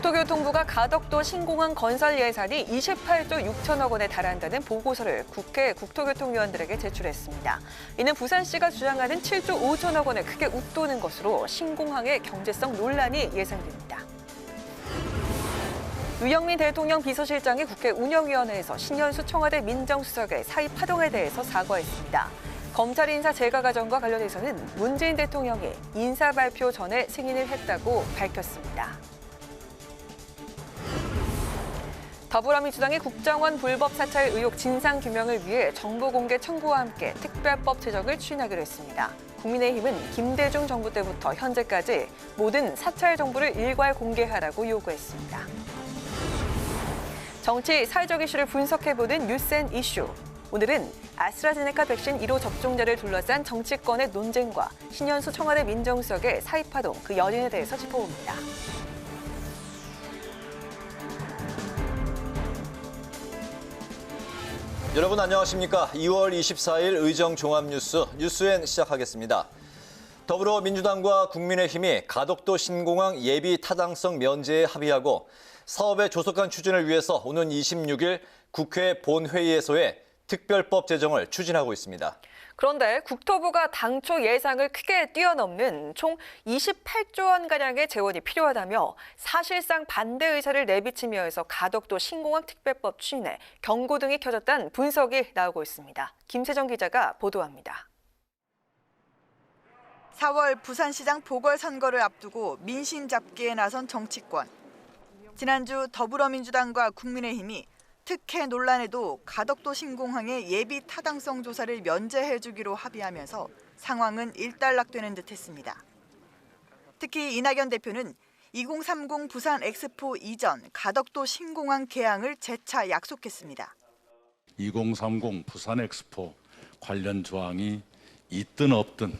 국토교통부가 가덕도 신공항 건설 예산이 28조 6천억 원에 달한다는 보고서를 국회 국토교통위원들에게 제출했습니다. 이는 부산시가 주장하는 7조 5천억 원에 크게 웃도는 것으로 신공항의 경제성 논란이 예상됩니다. 유영민 대통령 비서실장이 국회 운영위원회에서 신현수 청와대 민정수석의 사의 파동에 대해서 사과했습니다. 검찰 인사 재가 과정과 관련해서는 문재인 대통령이 인사 발표 전에 승인을 했다고 밝혔습니다. 더불어민주당이 국정원 불법 사찰 의혹 진상규명을 위해 정보 공개 청구와 함께 특별법 제정을 추진하기로 했습니다. 국민의힘은 김대중 정부 때부터 현재까지 모든 사찰 정보를 일괄 공개하라고 요구했습니다. 정치, 사회적 이슈를 분석해보는 뉴스앤 이슈. 오늘은 아스트라제네카 백신 1호 접종자를 둘러싼 정치권의 논쟁과 신현수 청와대 민정수석의 사의파동, 그 연인에 대해서 짚어봅니다. 여러분 안녕하십니까? 2월 24일 의정 종합뉴스 뉴스엔 시작하겠습니다. 더불어민주당과 국민의힘이 가덕도 신공항 예비 타당성 면제에 합의하고 사업의 조속한 추진을 위해서 오는 26일 국회 본회의에서의 특별법 제정을 추진하고 있습니다. 그런데 국토부가 당초 예상을 크게 뛰어넘는 총 28조 원가량의 재원이 필요하다며 사실상 반대 의사를 내비치며 해서 가덕도 신공항 특별법 추진에 경고등이 켜졌다는 분석이 나오고 있습니다. 김세정 기자가 보도합니다. 4월 부산시장 보궐선거를 앞두고 민심 잡기에 나선 정치권. 지난주 더불어민주당과 국민의힘이 특혜 논란에도 가덕도 신공항의 예비 타당성 조사를 면제해주기로 합의하면서 상황은 일단락되는 듯했습니다. 특히 이낙연 대표는 2030 부산 엑스포 이전 가덕도 신공항 개항을 재차 약속했습니다. 2030 부산 엑스포 관련 조항이 있든 없든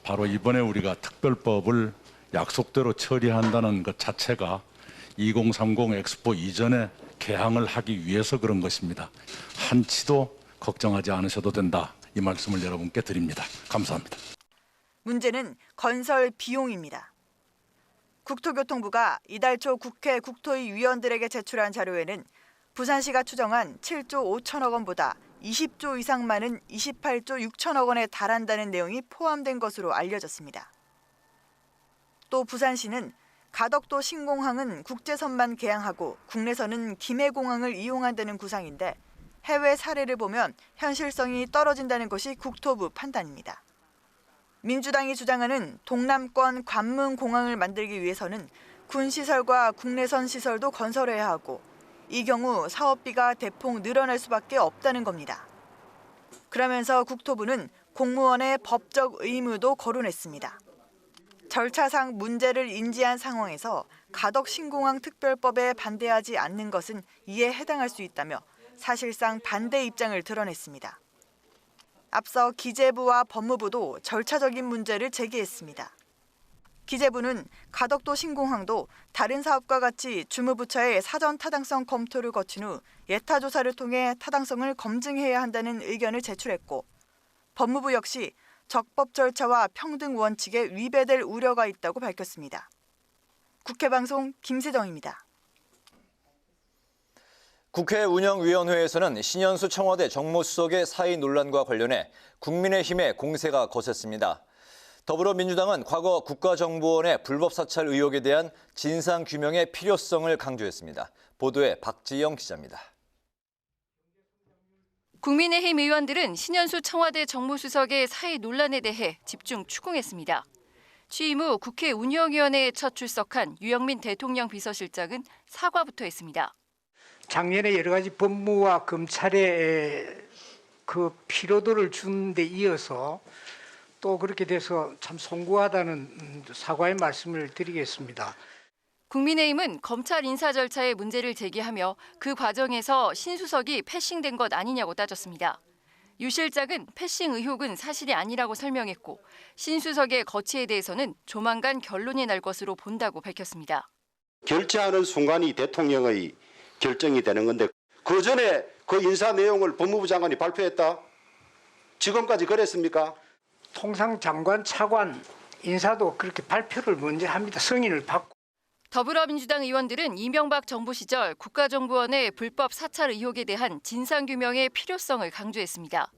바로 이번에 우리가 특별법을 약속대로 처리한다는 것 자체가 2030 엑스포 이전에 개항을 하기 위해서 그런 것입니다. 한치도 걱정하지 않으셔도 된다. 이 말씀을 여러분께 드립니다. 감사합니다. 문제는 건설 비용입니다. 국토교통부가 이달 초 국회 국토위 위원들에게 제출한 자료에는 부산시가 추정한 7조 5천억 원보다 20조 이상 많은 28조 6천억 원에 달한다는 내용이 포함된 것으로 알려졌습니다. 또 부산시는 가덕도 신공항은 국제선만 개항하고 국내선은 김해공항을 이용한다는 구상인데 해외 사례를 보면 현실성이 떨어진다는 것이 국토부 판단입니다. 민주당이 주장하는 동남권 관문공항을 만들기 위해서는 군시설과 국내선 시설도 건설해야 하고 이 경우 사업비가 대폭 늘어날 수밖에 없다는 겁니다. 그러면서 국토부는 공무원의 법적 의무도 거론했습니다. 절차상 문제를 인지한 상황에서 가덕 신공항 특별법에 반대하지 않는 것은 이에 해당할 수 있다며 사실상 반대 입장을 드러냈습니다. 앞서 기재부와 법무부도 절차적인 문제를 제기했습니다. 기재부는 가덕도 신공항도 다른 사업과 같이 주무부처의 사전 타당성 검토를 거친 후 예타 조사를 통해 타당성을 검증해야 한다는 의견을 제출했고 법무부 역시 적법 절차와 평등 원칙에 위배될 우려가 있다고 밝혔습니다. 국회방송 김세정입니다. 국회 운영위원회에서는 신현수 청와대 정무수석의 사의 논란과 관련해 국민의힘의 공세가 거셌습니다. 더불어민주당은 과거 국가정보원의 불법 사찰 의혹에 대한 진상규명의 필요성을 강조했습니다. 보도에 박지영 기자입니다. 국민의힘 의원들은 신현수 청와대 정무수석의 사의 논란에 대해 집중 추궁했습니다. 취임 후 국회 운영위원회에 첫 출석한 유영민 대통령 비서실장은 사과부터 했습니다. 작년에 여러 가지 법무와 검찰의 그 피로도를 준 데 이어서 또 그렇게 돼서 참 송구하다는 사과의 말씀을 드리겠습니다. 국민의힘은 검찰 인사 절차의 문제를 제기하며 그 과정에서 신 수석이 패싱된 것 아니냐고 따졌습니다. 유 실장은 패싱 의혹은 사실이 아니라고 설명했고 신 수석의 거취에 대해서는 조만간 결론이 날 것으로 본다고 밝혔습니다. 결재하는 순간이 대통령의 결정이 되는 건데 그 전에 그 인사 내용을 법무부 장관이 발표했다? 지금까지 그랬습니까? 통상 장관, 차관 인사도 그렇게 발표를 먼저 합니다. 승인을 받고. 더불어민주당 의원들은 이명박 정부 시절 국가정보원의 불법 사찰 의혹에 대한 진상규명의 필요성을 강조했습니다.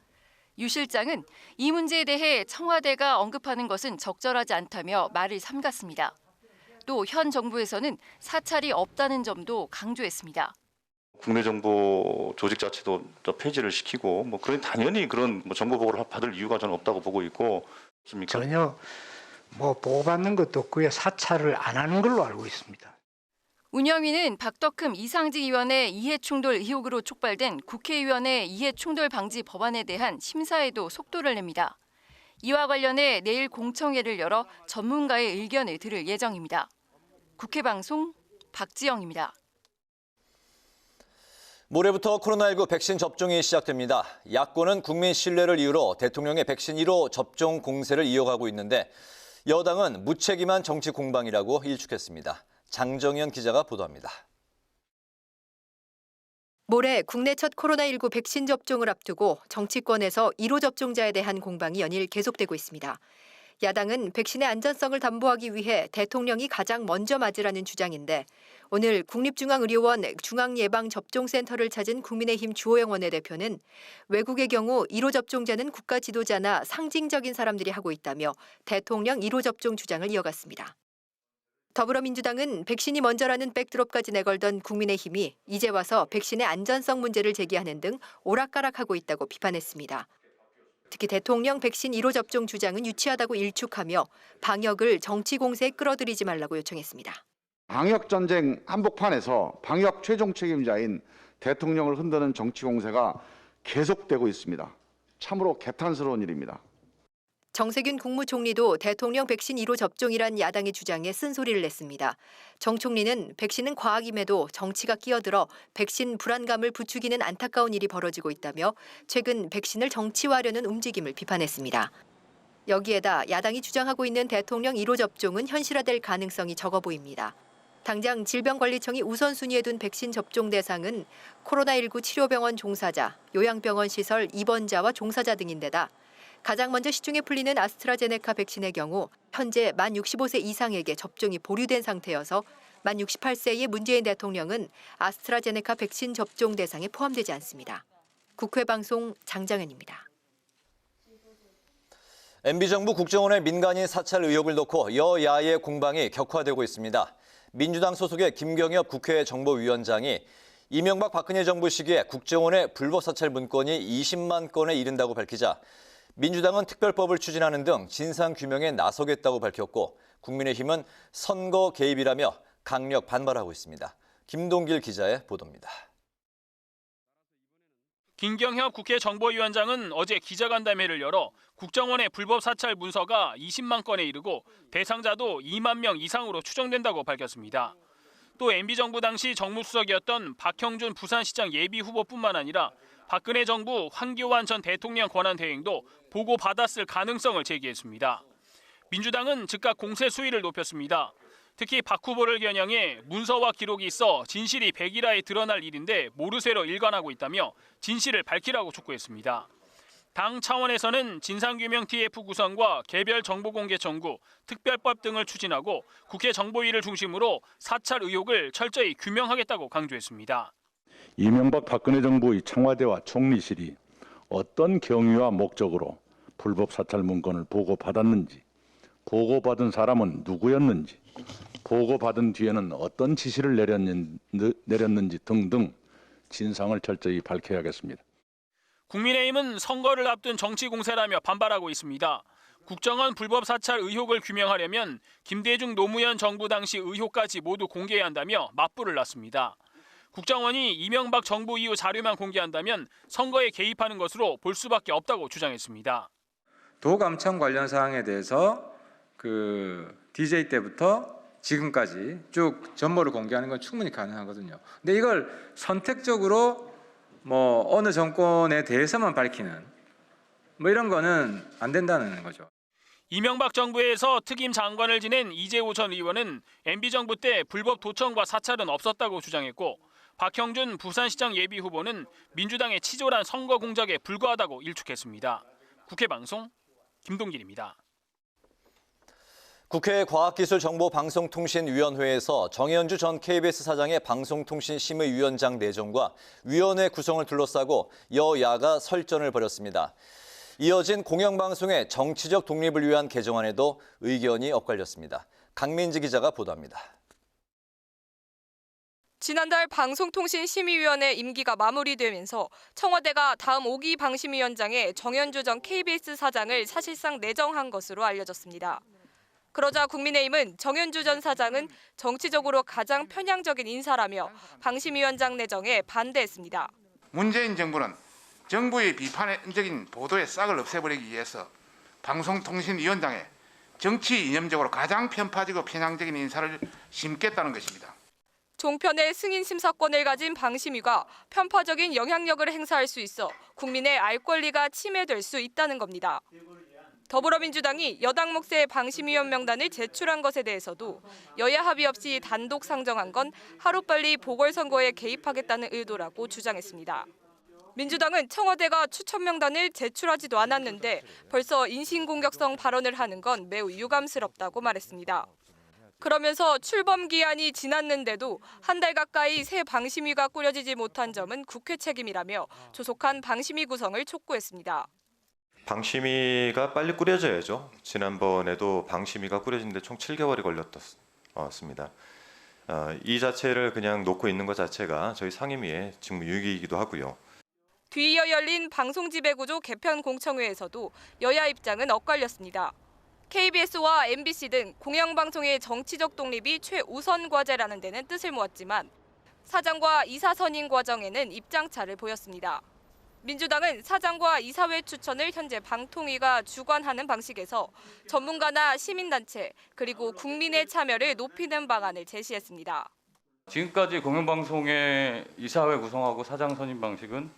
유 실장은 이 문제에 대해 청와대가 언급하는 것은 적절하지 않다며 말을 삼갔습니다. 또 현 정부에서는 사찰이 없다는 점도 강조했습니다. 국내 정보 조직 자체도 폐지를 시키고 그런 당연히 그런 정보 보고를 받을 이유가 저는 없다고 보고 있고 있습니까? 전혀 보고받는 것도 없고요. 사찰을 안 하는 걸로 알고 있습니다. 운영위는 박덕흠 이상직 의원의 이해충돌 의혹으로 촉발된 국회의원의 이해충돌 방지 법안에 대한 심사에도 속도를 냅니다. 이와 관련해 내일 공청회를 열어 전문가의 의견을 들을 예정입니다. 국회 방송 박지영입니다. 모레부터 코로나19 백신 접종이 시작됩니다. 야권은 국민 신뢰를 이유로 대통령의 백신 1호 접종 공세를 이어가고 있는데 여당은 무책임한 정치 공방이라고 일축했습니다. 장정현 기자가 보도합니다. 모레 국내 첫 코로나19 백신 접종을 앞두고 정치권에서 1호 접종자에 대한 공방이 연일 계속되고 있습니다. 야당은 백신의 안전성을 담보하기 위해 대통령이 가장 먼저 맞으라는 주장인데 오늘 국립중앙의료원 중앙예방접종센터를 찾은 국민의힘 주호영 원내대표는 외국의 경우 1호 접종자는 국가 지도자나 상징적인 사람들이 하고 있다며 대통령 1호 접종 주장을 이어갔습니다. 더불어민주당은 백신이 먼저라는 백드롭까지 내걸던 국민의힘이 이제 와서 백신의 안전성 문제를 제기하는 등 오락가락하고 있다고 비판했습니다. 특히 대통령 백신 1호 접종 주장은 유치하다고 일축하며 방역을 정치 공세에 끌어들이지 말라고 요청했습니다. 방역 전쟁 한복판에서 방역 최종 책임자인 대통령을 흔드는 정치 공세가 계속되고 있습니다. 참으로 개탄스러운 일입니다. 정세균 국무총리도 대통령 백신 1호 접종이란 야당의 주장에 쓴소리를 냈습니다. 정 총리는 백신은 과학임에도 정치가 끼어들어 백신 불안감을 부추기는 안타까운 일이 벌어지고 있다며 최근 백신을 정치화하려는 움직임을 비판했습니다. 여기에다 야당이 주장하고 있는 대통령 1호 접종은 현실화될 가능성이 적어 보입니다. 당장 질병관리청이 우선순위에 둔 백신 접종 대상은 코로나19 치료병원 종사자, 요양병원 시설 입원자와 종사자 등인데다 가장 먼저 시중에 풀리는 아스트라제네카 백신의 경우 현재 만 65세 이상에게 접종이 보류된 상태여서 만 68세의 문재인 대통령은 아스트라제네카 백신 접종 대상에 포함되지 않습니다. 국회 방송 장정현입니다. MB정부 국정원의 민간인 사찰 의혹을 놓고 여야의 공방이 격화되고 있습니다. 민주당 소속의 김경엽 국회 정보위원장이 이명박 박근혜 정부 시기에 국정원의 불법 사찰 문건이 20만 건에 이른다고 밝히자 민주당은 특별법을 추진하는 등 진상규명에 나서겠다고 밝혔고 국민의힘은 선거 개입이라며 강력 반발하고 있습니다. 김동길 기자의 보도입니다. 김경엽 국회 정보위원장은 어제 기자간담회를 열어 국정원의 불법 사찰 문서가 20만 건에 이르고 대상자도 2만 명 이상으로 추정된다고 밝혔습니다. 또 MB정부 당시 정무수석이었던 박형준 부산시장 예비후보뿐만 아니라 박근혜 정부 황교안 전 대통령 권한대행도 보고받았을 가능성을 제기했습니다. 민주당은 즉각 공세 수위를 높였습니다. 특히 박 후보를 겨냥해 문서와 기록이 있어 진실이 백일하에 드러날 일인데 모르쇠로 일관하고 있다며 진실을 밝히라고 촉구했습니다. 당 차원에서는 진상규명 TF 구성과 개별 정보공개 청구, 특별법 등을 추진하고 국회 정보위를 중심으로 사찰 의혹을 철저히 규명하겠다고 강조했습니다. 이명박 박근혜 정부의 청와대와 총리실이 어떤 경위와 목적으로 불법 사찰 문건을 보고받았는지, 보고받은 사람은 누구였는지, 보고받은 뒤에는 어떤 지시를 내렸는지 등등 진상을 철저히 밝혀야겠습니다. 국민의힘은 선거를 앞둔 정치 공세라며 반발하고 있습니다. 국정원 불법 사찰 의혹을 규명하려면 김대중 노무현 정부 당시 의혹까지 모두 공개해야 한다며 맞불을 놨습니다. 국정원이 이명박 정부 이후 자료만 공개한다면 선거에 개입하는 것으로 볼 수밖에 없다고 주장했습니다. 도감청 관련 사항에 대해서 DJ 때부터 지금까지 쭉 전모를 공개하는 건 충분히 가능하거든요. 근데 이걸 선택적으로 어느 정권에 대해서만 밝히는 이런 거는 안 된다는 거죠. 이명박 정부에서 특임 장관을 지낸 이재호 전 의원은 MB정부 때 불법 도청과 사찰은 없었다고 주장했고 박형준 부산시장 예비후보는 민주당의 치졸한 선거 공작에 불과하다고 일축했습니다. 국회 방송 김동길입니다. 국회 과학기술정보방송통신위원회에서 정현주 전 KBS 사장의 방송통신심의위원장 내정과 위원회 구성을 둘러싸고 여야가 설전을 벌였습니다. 이어진 공영방송의 정치적 독립을 위한 개정안에도 의견이 엇갈렸습니다. 강민지 기자가 보도합니다. 지난달 방송통신심의위원회 임기가 마무리되면서 청와대가 다음 5기 방심위원장에 정현주 전 KBS 사장을 사실상 내정한 것으로 알려졌습니다. 그러자 국민의힘은 정현주 전 사장은 정치적으로 가장 편향적인 인사라며 방심위원장 내정에 반대했습니다. 문재인 정부는 정부의 비판적인 보도의 싹을 없애버리기 위해서 방송통신위원장에 정치 이념적으로 가장 편파적이고 편향적인 인사를 심겠다는 것입니다. 종편의 승인 심사권을 가진 방심위가 편파적인 영향력을 행사할 수 있어 국민의 알 권리가 침해될 수 있다는 겁니다. 더불어민주당이 여당 몫의 방심위원 명단을 제출한 것에 대해서도 여야 합의 없이 단독 상정한 건 하루빨리 보궐선거에 개입하겠다는 의도라고 주장했습니다. 민주당은 청와대가 추천 명단을 제출하지도 않았는데 벌써 인신공격성 발언을 하는 건 매우 유감스럽다고 말했습니다. 그러면서 출범 기한이 지났는데도 한 달 가까이 새 방심위가 꾸려지지 못한 점은 국회 책임이라며 조속한 방심위 구성을 촉구했습니다. 방심위가 빨리 꾸려져야죠. 지난번에도 방심위가 꾸려지는데 총 7개월이 걸렸습니다. 이 자체를 그냥 놓고 있는 것 자체가 저희 상임위의 직무유기이기도 하고요. 뒤이어 열린 방송지배구조 개편 공청회에서도 여야 입장은 엇갈렸습니다. KBS와 MBC 등 공영방송의 정치적 독립이 최우선 과제라는 데는 뜻을 모았지만 사장과 이사 선임 과정에는 입장차를 보였습니다. 민주당은 사장과 이사회 추천을 현재 방통위가 주관하는 방식에서 전문가나 시민단체 그리고 국민의 참여를 높이는 방안을 제시했습니다. 지금까지 공영방송의 이사회 구성하고 사장 선임 방식은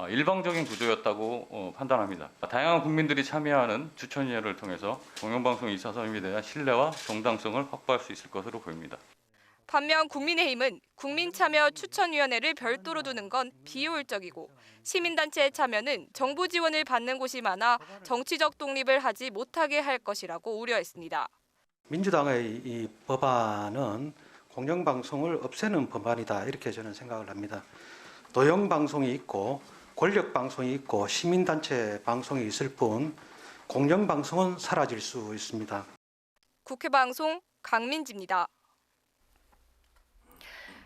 일방적인 구조였다고 판단합니다. 다양한 국민들이 참여하는 추천위원회를 통해서 공영방송 이사 선임에 대한 신뢰와 정당성을 확보할 수 있을 것으로 보입니다. 반면 국민의힘은 국민참여 추천위원회를 별도로 두는 건 비효율적이고 시민단체의 참여는 정부 지원을 받는 곳이 많아 정치적 독립을 하지 못하게 할 것이라고 우려했습니다. 민주당의 이 법안은 공영방송을 없애는 법안이다 이렇게 저는 생각을 합니다. 도영방송이 있고 권력방송이 있고 시민단체 방송이 있을 뿐 공영방송은 사라질 수 있습니다. 국회방송 강민지입니다.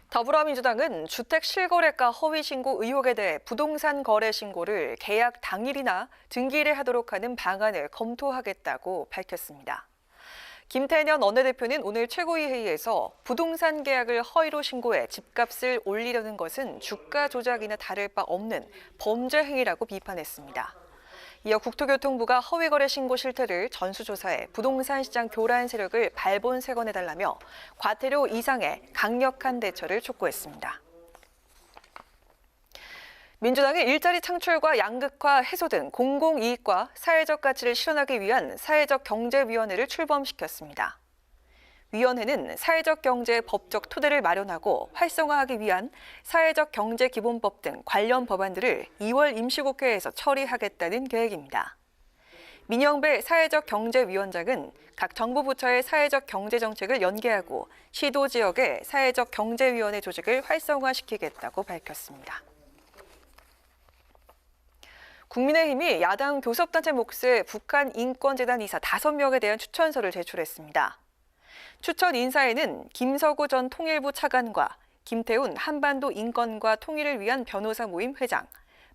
더불어민주당은 주택 실거래가 허위 신고 의혹에 대해 부동산 거래 신고를 계약 당일이나 등기일에 하도록 하는 방안을 검토하겠다고 밝혔습니다. 김태년 원내대표는 오늘 최고위 회의에서 부동산 계약을 허위로 신고해 집값을 올리려는 것은 주가 조작이나 다를 바 없는 범죄 행위라고 비판했습니다. 이어 국토교통부가 허위거래 신고 실태를 전수조사해 부동산 시장 교란 세력을 발본색원해달라며 과태료 이상의 강력한 대처를 촉구했습니다. 민주당이 일자리 창출과 양극화 해소 등 공공이익과 사회적 가치를 실현하기 위한 사회적경제위원회를 출범시켰습니다. 위원회는 사회적 경제의 법적 토대를 마련하고 활성화하기 위한 사회적 경제 기본법 등 관련 법안들을 2월 임시국회에서 처리하겠다는 계획입니다. 민영배 사회적 경제위원장은 각 정부 부처의 사회적 경제 정책을 연계하고 시도 지역의 사회적 경제위원회 조직을 활성화시키겠다고 밝혔습니다. 국민의힘이 야당 교섭단체 몫의 북한인권재단 이사 5명에 대한 추천서를 제출했습니다. 추천 인사에는 김서구 전 통일부 차관과 김태훈 한반도 인권과 통일을 위한 변호사 모임 회장,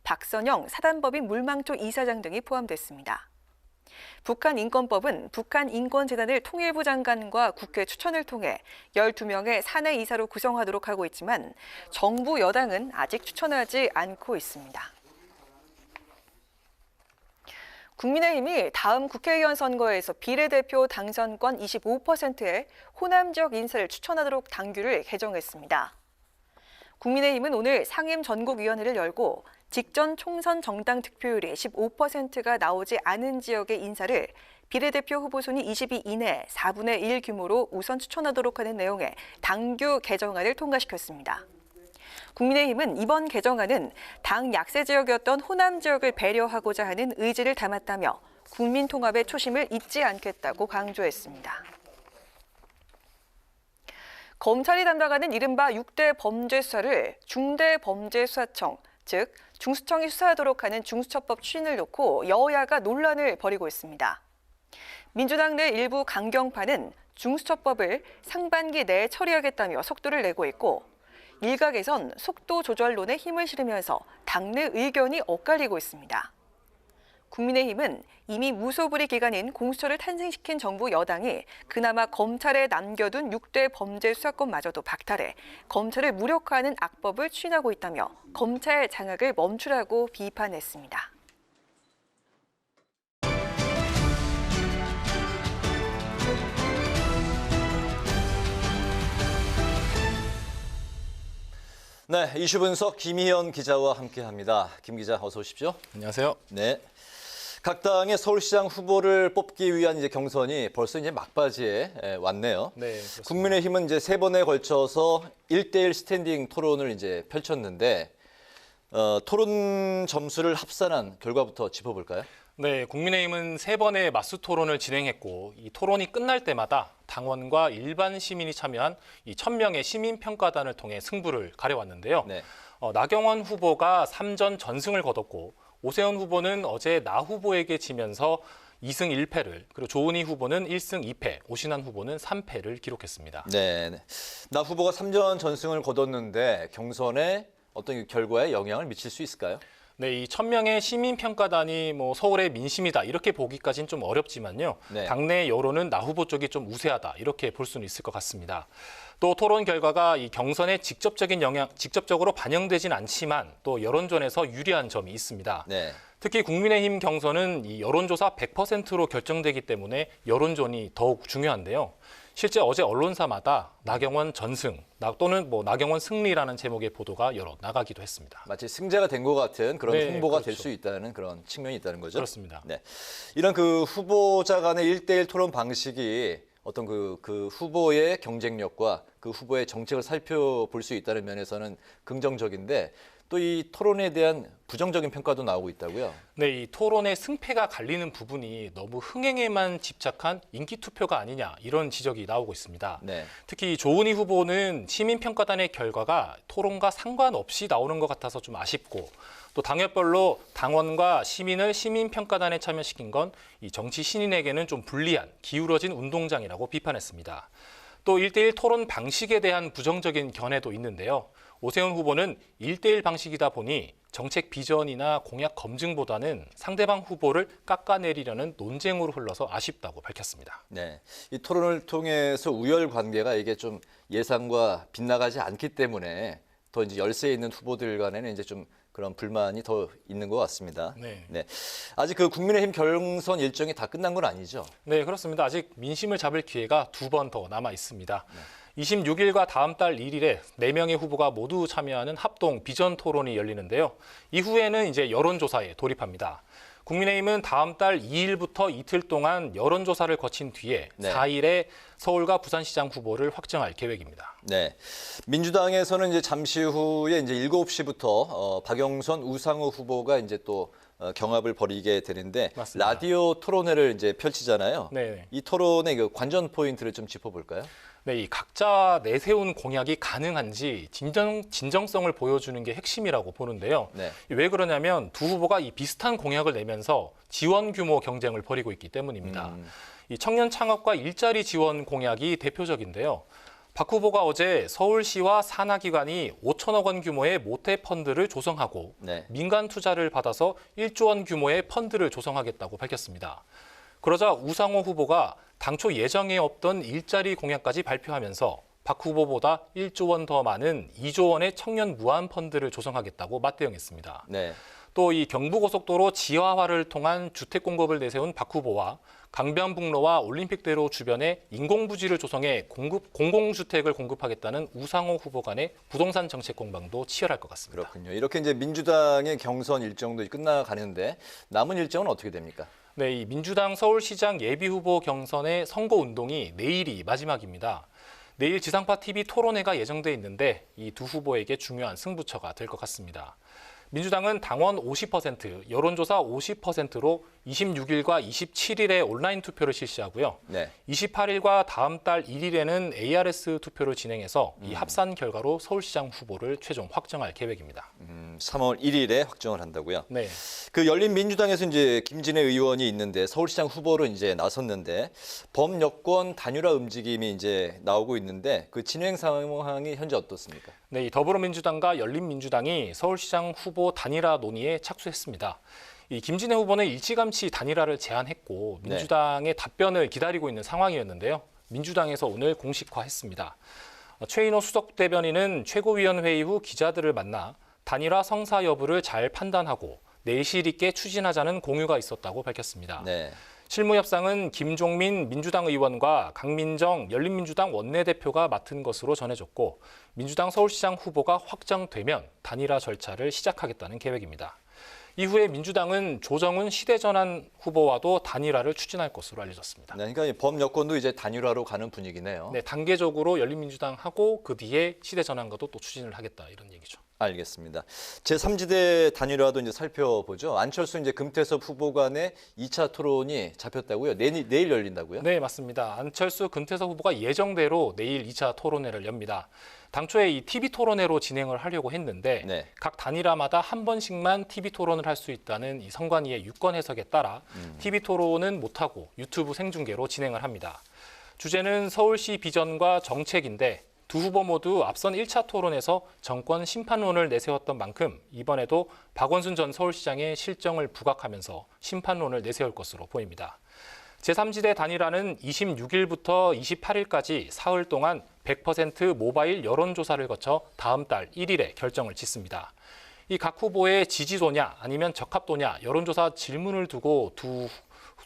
박선영 사단법인 물망초 이사장 등이 포함됐습니다. 북한인권법은 북한인권재단을 통일부 장관과 국회 추천을 통해 12명의 사내 이사로 구성하도록 하고 있지만 정부 여당은 아직 추천하지 않고 있습니다. 국민의힘이 다음 국회의원 선거에서 비례대표 당선권 25%의 호남 지역 인사를 추천하도록 당규를 개정했습니다. 국민의힘은 오늘 상임전국위원회를 열고 직전 총선 정당 득표율이 15%가 나오지 않은 지역의 인사를 비례대표 후보 순위 20위 이내 4분의 1 규모로 우선 추천하도록 하는 내용의 당규 개정안을 통과시켰습니다. 국민의힘은 이번 개정안은 당 약세 지역이었던 호남 지역을 배려하고자 하는 의지를 담았다며 국민 통합의 초심을 잊지 않겠다고 강조했습니다. 검찰이 담당하는 이른바 6대 범죄 수사를 중대범죄수사청, 즉 중수청이 수사하도록 하는 중수처법 추진을 놓고 여야가 논란을 벌이고 있습니다. 민주당 내 일부 강경파는 중수처법을 상반기 내에 처리하겠다며 속도를 내고 있고, 일각에선 속도 조절론에 힘을 실으면서 당내 의견이 엇갈리고 있습니다. 국민의힘은 이미 무소불위 기간인 공수처를 탄생시킨 정부 여당이 그나마 검찰에 남겨둔 6대 범죄 수사권마저도 박탈해 검찰을 무력화하는 악법을 추진하고 있다며 검찰 장악을 멈추라고 비판했습니다. 네, 이슈 분석 김희연 기자와 함께합니다. 김 기자, 어서 오십시오. 안녕하세요. 네, 각 당의 서울시장 후보를 뽑기 위한 이제 경선이 벌써 이제 막바지에 왔네요. 네, 그렇습니다. 국민의힘은 이제 3번에 걸쳐서 1대1 스탠딩 토론을 이제 펼쳤는데 토론 점수를 합산한 결과부터 짚어볼까요? 네, 국민의힘은 3번의 맞수 토론을 진행했고, 이 토론이 끝날 때마다 당원과 일반 시민이 참여한 이 1000명의 시민평가단을 통해 승부를 가려왔는데요. 네. 나경원 후보가 3전 전승을 거뒀고, 오세훈 후보는 어제 나 후보에게 지면서 2승 1패를, 그리고 조은희 후보는 1승 2패, 오신환 후보는 3패를 기록했습니다. 네, 나 후보가 3전 전승을 거뒀는데 경선에 어떤 결과에 영향을 미칠 수 있을까요? 네, 이 1000명의 시민평가단이 서울의 민심이다 이렇게 보기까지는 좀 어렵지만요. 네. 당내 여론은 나 후보 쪽이 좀 우세하다 이렇게 볼 수는 있을 것 같습니다. 또 토론 결과가 이 경선에 직접적으로 반영되진 않지만 또 여론전에서 유리한 점이 있습니다. 네. 특히 국민의힘 경선은 이 여론조사 100%로 결정되기 때문에 여론전이 더욱 중요한데요. 실제 어제 언론사마다 나경원 전승 또는 나경원 승리라는 제목의 보도가 여러 나가기도 했습니다. 마치 승자가 된 것 같은 그런 네, 홍보가 그렇죠. 될 수 있다는 그런 측면이 있다는 거죠? 그렇습니다. 네, 이런 그 후보자 간의 1대1 토론 방식이 어떤 그 후보의 경쟁력과 그 후보의 정책을 살펴볼 수 있다는 면에서는 긍정적인데 또 이 토론에 대한 부정적인 평가도 나오고 있다고요? 네, 이 토론의 승패가 갈리는 부분이 너무 흥행에만 집착한 인기 투표가 아니냐 이런 지적이 나오고 있습니다. 네. 특히 조은희 후보는 시민평가단의 결과가 토론과 상관없이 나오는 것 같아서 좀 아쉽고, 또 당협별로 당원과 시민을 시민평가단에 참여시킨 건 이 정치 신인에게는 좀 불리한 기울어진 운동장이라고 비판했습니다. 또 1대1 토론 방식에 대한 부정적인 견해도 있는데요. 오세훈 후보는 1대1 방식이다 보니 정책 비전이나 공약 검증보다는 상대방 후보를 깎아내리려는 논쟁으로 흘러서 아쉽다고 밝혔습니다. 네, 이 토론을 통해서 우열 관계가 이게 좀 예상과 빗나가지 않기 때문에 더 이제 열세에 있는 후보들 간에는 이제 좀 그런 불만이 더 있는 것 같습니다. 네. 아직 그 국민의힘 경선 일정이 다 끝난 건 아니죠? 네, 그렇습니다. 아직 민심을 잡을 기회가 2번 더 남아 있습니다. 26일과 다음 달 1일에 4명의 후보가 모두 참여하는 합동 비전 토론이 열리는데요. 이후에는 이제 여론조사에 돌입합니다. 국민의힘은 다음 달 2일부터 이틀 동안 여론조사를 거친 뒤에 네. 4일에 서울과 부산시장 후보를 확정할 계획입니다. 네, 민주당에서는 이제 잠시 후에 이제 7시부터 박영선, 우상호 후보가 이제 또 경합을 벌이게 되는데 맞습니다. 라디오 토론회를 이제 펼치잖아요. 네. 이 토론의 그 관전 포인트를 좀 짚어볼까요? 네, 이 각자 내세운 공약이 가능한지 진정성을 보여주는 게 핵심이라고 보는데요. 네. 왜 그러냐면 두 후보가 이 비슷한 공약을 내면서 지원 규모 경쟁을 벌이고 있기 때문입니다. 이 청년 창업과 일자리 지원 공약이 대표적인데요. 박 후보가 어제 서울시와 산하기관이 5천억 원 규모의 모태 펀드를 조성하고 네. 민간 투자를 받아서 1조 원 규모의 펀드를 조성하겠다고 밝혔습니다. 그러자 우상호 후보가 당초 예정에 없던 일자리 공약까지 발표하면서 박 후보보다 1조 원 더 많은 2조 원의 청년 무한 펀드를 조성하겠다고 맞대응했습니다. 네. 또 이 경부고속도로 지하화를 통한 주택 공급을 내세운 박 후보와 강변북로와 올림픽대로 주변에 인공부지를 조성해 공공주택을 공급하겠다는 우상호 후보 간의 부동산 정책 공방도 치열할 것 같습니다. 그렇군요. 이렇게 이제 민주당의 경선 일정도 끝나가는데 남은 일정은 어떻게 됩니까? 네, 이 민주당 서울시장 예비후보 경선의 선거운동이 내일이 마지막입니다. 내일 지상파 TV 토론회가 예정돼 있는데 이 두 후보에게 중요한 승부처가 될 것 같습니다. 민주당은 당원 50%, 여론조사 50%로 26일과 27일에 온라인 투표를 실시하고요. 네. 28일과 다음 달 1일에는 ARS 투표를 진행해서 이 합산 결과로 서울시장 후보를 최종 확정할 계획입니다. 3월 1일에 확정을 한다고요? 네. 그 열린민주당에서 이제 김진애 의원이 있는데 서울시장 후보로 이제 나섰는데 범여권 단일화 움직임이 이제 나오고 있는데 그 진행 상황이 현재 어떻습니까? 네, 이 더불어민주당과 열린민주당이 서울시장 후보 단일화 논의에 착수했습니다. 이 김진애 후보는 일찌감치 단일화를 제안했고 민주당의 답변을 기다리고 있는 상황이었는데요. 민주당에서 오늘 공식화했습니다. 최인호 수석 대변인은 최고위원회의 후 기자들을 만나 단일화 성사 여부를 잘 판단하고 내실 있게 추진하자는 공유가 있었다고 밝혔습니다. 네. 실무 협상은 김종민 민주당 의원과 강민정 열린민주당 원내대표가 맡은 것으로 전해졌고 민주당 서울시장 후보가 확정되면 단일화 절차를 시작하겠다는 계획입니다. 이후에 민주당은 조정훈 시대전환 후보와도 단일화를 추진할 것으로 알려졌습니다. 네, 그러니까 범여권도 이제 단일화로 가는 분위기네요. 네, 단계적으로 열린민주당하고 그 뒤에 시대전환과도 또 추진을 하겠다 이런 얘기죠. 알겠습니다. 제3지대 단일화도 이제 살펴보죠. 안철수 이제 금태섭 후보 간의 2차 토론이 잡혔다고요? 내일 열린다고요? 네, 맞습니다. 안철수 금태섭 후보가 예정대로 내일 2차 토론회를 엽니다. 당초에 이 TV 토론회로 진행을 하려고 했는데 네. 각 단일화마다 한 번씩만 TV 토론을 할 수 있다는 이 선관위의 유권 해석에 따라 TV 토론은 못하고 유튜브 생중계로 진행을 합니다. 주제는 서울시 비전과 정책인데 두 후보 모두 앞선 1차 토론에서 정권 심판론을 내세웠던 만큼 이번에도 박원순 전 서울시장의 실정을 부각하면서 심판론을 내세울 것으로 보입니다. 제3지대 단일화는 26일부터 28일까지 사흘 동안 100% 모바일 여론조사를 거쳐 다음 달 1일에 결정을 짓습니다. 이 각 후보의 지지도냐 아니면 적합도냐 여론조사 질문을 두고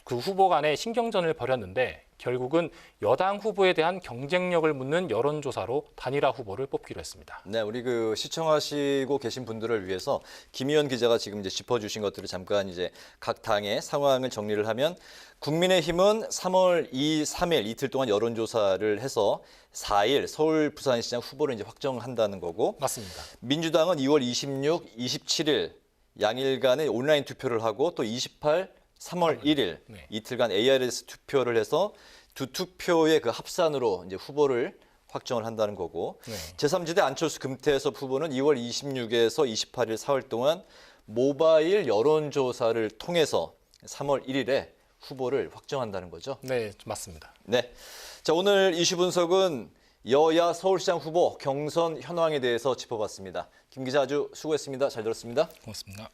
그 후보 간의 신경전을 벌였는데 결국은 여당 후보에 대한 경쟁력을 묻는 여론조사로 단일화 후보를 뽑기로 했습니다. 네, 우리 그 시청하시고 계신 분들을 위해서 김희연 기자가 지금 이제 짚어주신 것들을 잠깐 이제 각 당의 상황을 정리를 하면 국민의힘은 3월 2, 3일 이틀 동안 여론조사를 해서 4일 서울 부산시장 후보를 이제 확정한다는 거고 맞습니다. 민주당은 2월 26, 27일 양일간의 온라인 투표를 하고 또 28, 3월 1일 네. 이틀간 ARS 투표를 해서 두 투표의 그 합산으로 이제 후보를 확정을 한다는 거고 네. 제3지대 안철수 금태섭 후보는 2월 26에서 28일 사흘 동안 모바일 여론조사를 통해서 3월 1일에 후보를 확정한다는 거죠. 네, 맞습니다. 네, 자 오늘 이슈 분석은 여야 서울시장 후보 경선 현황에 대해서 짚어봤습니다. 김 기자 아주 수고했습니다. 잘 들었습니다. 고맙습니다.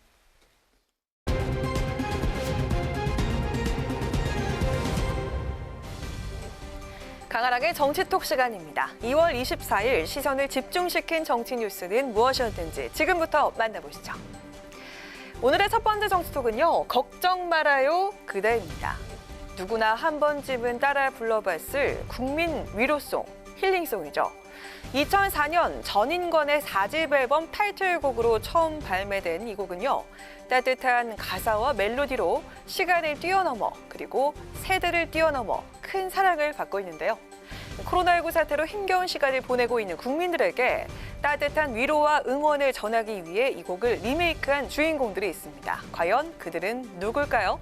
강하랑의 정치톡 시간입니다. 2월 24일 시선을 집중시킨 정치 뉴스는 무엇이었는지 지금부터 만나보시죠. 오늘의 첫 번째 정치톡은요. 걱정 말아요 그대입니다. 누구나 한 번쯤은 따라 불러봤을 국민 위로송, 힐링송이죠. 2004년 전인권의 4집 앨범 타이틀곡으로 처음 발매된 이 곡은요. 따뜻한 가사와 멜로디로 시간을 뛰어넘어 그리고 세대를 뛰어넘어 큰 사랑을 받고 있는데요. 코로나19 사태로 힘겨운 시간을 보내고 있는 국민들에게 따뜻한 위로와 응원을 전하기 위해 이 곡을 리메이크한 주인공들이 있습니다. 과연 그들은 누굴까요?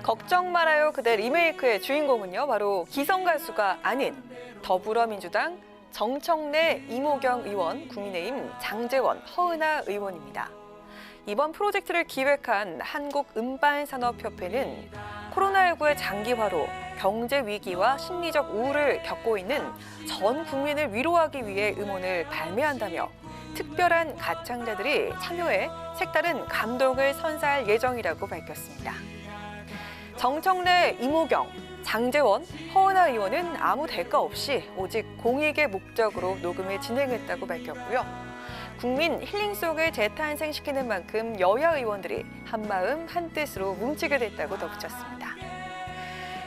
걱정 말아요 그대 리메이크의 주인공은요. 바로 기성 가수가 아닌 더불어민주당 정청래, 이모경 의원, 국민의힘 장제원, 허은하 의원입니다. 이번 프로젝트를 기획한 한국음반산업협회는 코로나19의 장기화로 경제 위기와 심리적 우울을 겪고 있는 전 국민을 위로하기 위해 음원을 발매한다며 특별한 가창자들이 참여해 색다른 감동을 선사할 예정이라고 밝혔습니다. 정청래, 이모경, 장제원, 허은하 의원은 아무 대가 없이 오직 공익의 목적으로 녹음을 진행했다고 밝혔고요. 국민 힐링송을 재탄생시키는 만큼 여야 의원들이 한마음 한뜻으로 뭉치게 됐다고 덧붙였습니다.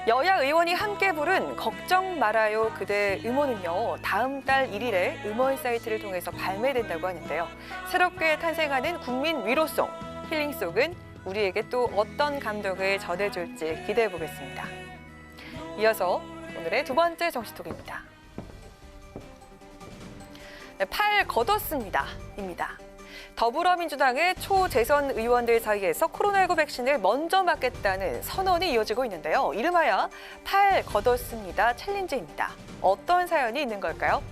여야 의원이 함께 부른 걱정 말아요 그대 음원은요, 다음 달 1일에 음원 사이트를 통해서 발매된다고 하는데요. 새롭게 탄생하는 국민 위로송, 힐링송은 우리에게 또 어떤 감동을 전해줄지 기대해 보겠습니다. 이어서 오늘의 두 번째 정치톡입니다. 팔 걷었습니다. 입니다. 더불어민주당의 초재선 의원들 사이에서 코로나19 백신을 먼저 맞겠다는 선언이 이어지고 있는데요. 이름하여 팔 걷었습니다 챌린지입니다. 어떤 사연이 있는 걸까요?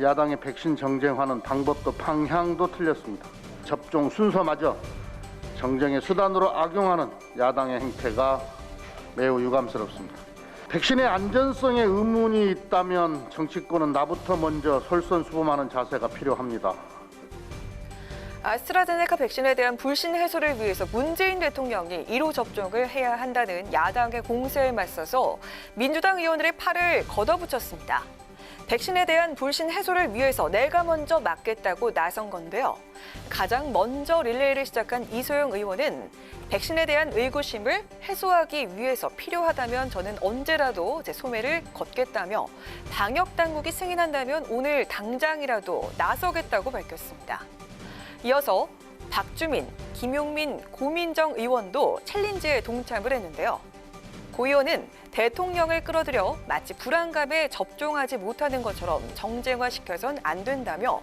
야당의 백신 정쟁하는 방법도 방향도 틀렸습니다. 접종 순서마저 정쟁의 수단으로 악용하는 야당의 행태가 매우 유감스럽습니다. 백신의 안전성에 의문이 있다면 정치권은 나부터 먼저 솔선수범하는 자세가 필요합니다. 아스트라제네카 백신에 대한 불신 해소를 위해서 문재인 대통령이 1호 접종을 해야 한다는 야당의 공세에 맞서서 민주당 의원들의 팔을 걷어붙였습니다. 백신에 대한 불신 해소를 위해서 내가 먼저 맞겠다고 나선 건데요. 가장 먼저 릴레이를 시작한 이소영 의원은 백신에 대한 의구심을 해소하기 위해서 필요하다면 저는 언제라도 제 소매를 걷겠다며 방역 당국이 승인한다면 오늘 당장이라도 나서겠다고 밝혔습니다. 이어서 박주민, 김용민, 고민정 의원도 챌린지에 동참을 했는데요. 고 의원은 대통령을 끌어들여 마치 불안감에 접종하지 못하는 것처럼 정쟁화시켜선 안 된다며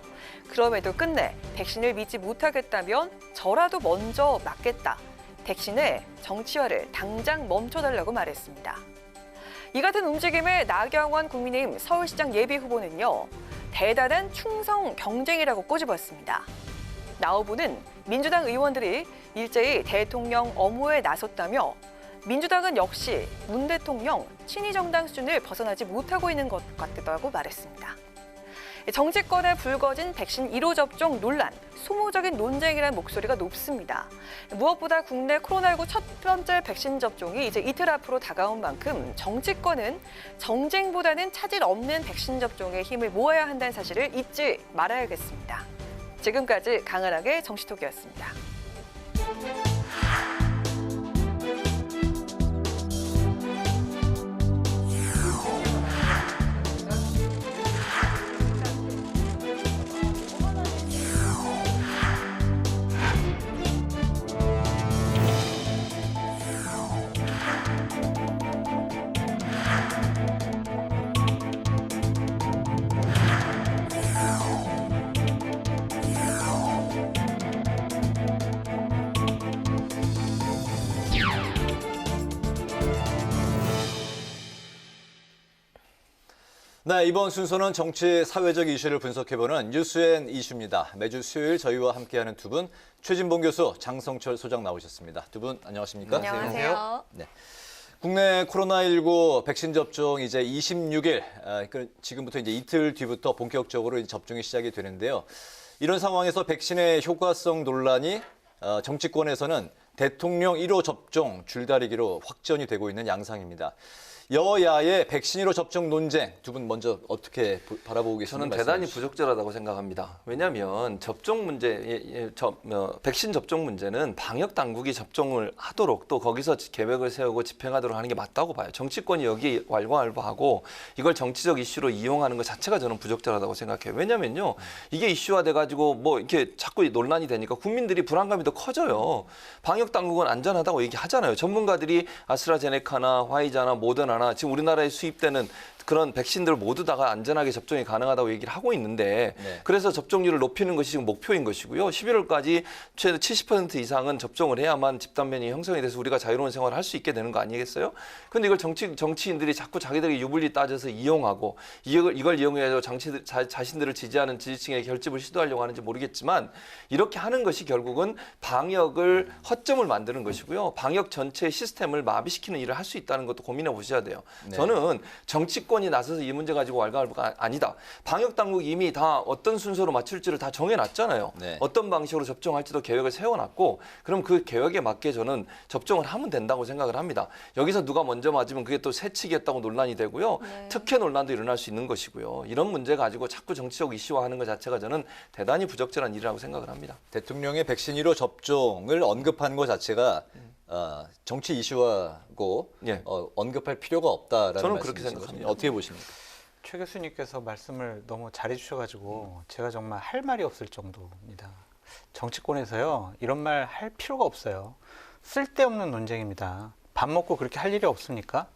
그럼에도 끝내 백신을 믿지 못하겠다면 저라도 먼저 맞겠다. 백신의 정치화를 당장 멈춰달라고 말했습니다. 이 같은 움직임에 나경원 국민의힘 서울시장 예비후보는요. 대단한 충성 경쟁이라고 꼬집었습니다. 나 후보는 민주당 의원들이 일제히 대통령 엄호에 나섰다며 민주당은 역시 문 대통령 친위 정당 수준을 벗어나지 못하고 있는 것 같다고 말했습니다. 정치권에 불거진 백신 1호 접종 논란, 소모적인 논쟁이라는 목소리가 높습니다. 무엇보다 국내 코로나19 첫 번째 백신 접종이 이제 이틀 앞으로 다가온 만큼 정치권은 정쟁보다는 차질 없는 백신 접종에 힘을 모아야 한다는 사실을 잊지 말아야겠습니다. 지금까지 강은하의 정치톡이었습니다. 네, 이번 순서는 정치, 사회적 이슈를 분석해보는 뉴스앤 이슈입니다. 매주 수요일 저희와 함께하는 두 분, 최진봉 교수, 장성철 소장 나오셨습니다. 두 분 안녕하십니까? 안녕하세요. 네. 국내 코로나19 백신 접종 이제 26일, 지금부터 이제 이틀 뒤부터 본격적으로 접종이 시작이 되는데요. 이런 상황에서 백신의 효과성 논란이 정치권에서는 대통령 1호 접종 줄다리기로 확전이 되고 있는 양상입니다. 여야의 백신 1호 접종 논쟁 두 분 먼저 어떻게 바라보고 계시는지 저는 대단히 부적절하다고 생각합니다. 왜냐하면 접종 문제, 백신 접종 문제는 방역 당국이 접종을 하도록 또 거기서 계획을 세우고 집행하도록 하는 게 맞다고 봐요. 정치권이 여기 왈가왈부하고 이걸 정치적 이슈로 이용하는 것 자체가 저는 부적절하다고 생각해요. 왜냐면요, 이게 이슈화돼 가지고 뭐 이렇게 자꾸 논란이 되니까 국민들이 불안감이 더 커져요. 방역 당국은 안전하다고 얘기하잖아요. 전문가들이 아스트라제네카나 화이자나 모더나나 지금 우리나라에 수입되는 그런 백신들 모두 다가 안전하게 접종이 가능하다고 얘기를 하고 있는데 그래서 접종률을 높이는 것이 지금 목표인 것이고요. 11월까지 최대 70% 이상은 접종을 해야만 집단 면역이 형성이 돼서 우리가 자유로운 생활을 할 수 있게 되는 거 아니겠어요? 근데 이걸 정치인들이 자꾸 자기들에게 유불리 따져서 이용하고 이걸 이용해서 자신들을 지지하는 지지층의 결집을 시도하려고 하는지 모르겠지만 이렇게 하는 것이 결국은 방역을 허점을 만드는 것이고요. 방역 전체 시스템을 마비시키는 일을 할 수 있다는 것도 고민해 보셔야 돼요. 저는 정치권이 나서서 이 문제 가지고 왈가왈부가 아니다. 방역 당국이 이미 다 어떤 순서로 맞출지를 다 정해놨잖아요. 어떤 방식으로 접종할지도 계획을 세워놨고 그럼 그 계획에 맞게 저는 접종을 하면 된다고 생각을 합니다. 여기서 누가 먼저 맞으면 그게 또 새치기했다고 논란이 되고요. 특혜 논란도 일어날 수 있는 것이고요. 이런 문제 가지고 자꾸 정치적 이슈화하는 것 자체가 저는 대단히 부적절한 일이라고 생각을 합니다. 대통령의 백신 1호 접종을 언급하는 것 자체가 정치 이슈하고 예. 언급할 필요가 없다라는 저는 그렇게 말씀이신 생각합니다. 거죠? 어떻게 보십니까? 최 교수님께서 말씀을 너무 잘해주셔가지고 제가 정말 할 말이 없을 정도입니다. 정치권에서요 이런 말 할 필요가 없어요. 쓸데없는 논쟁입니다. 밥 먹고 그렇게 할 일이 없습니까?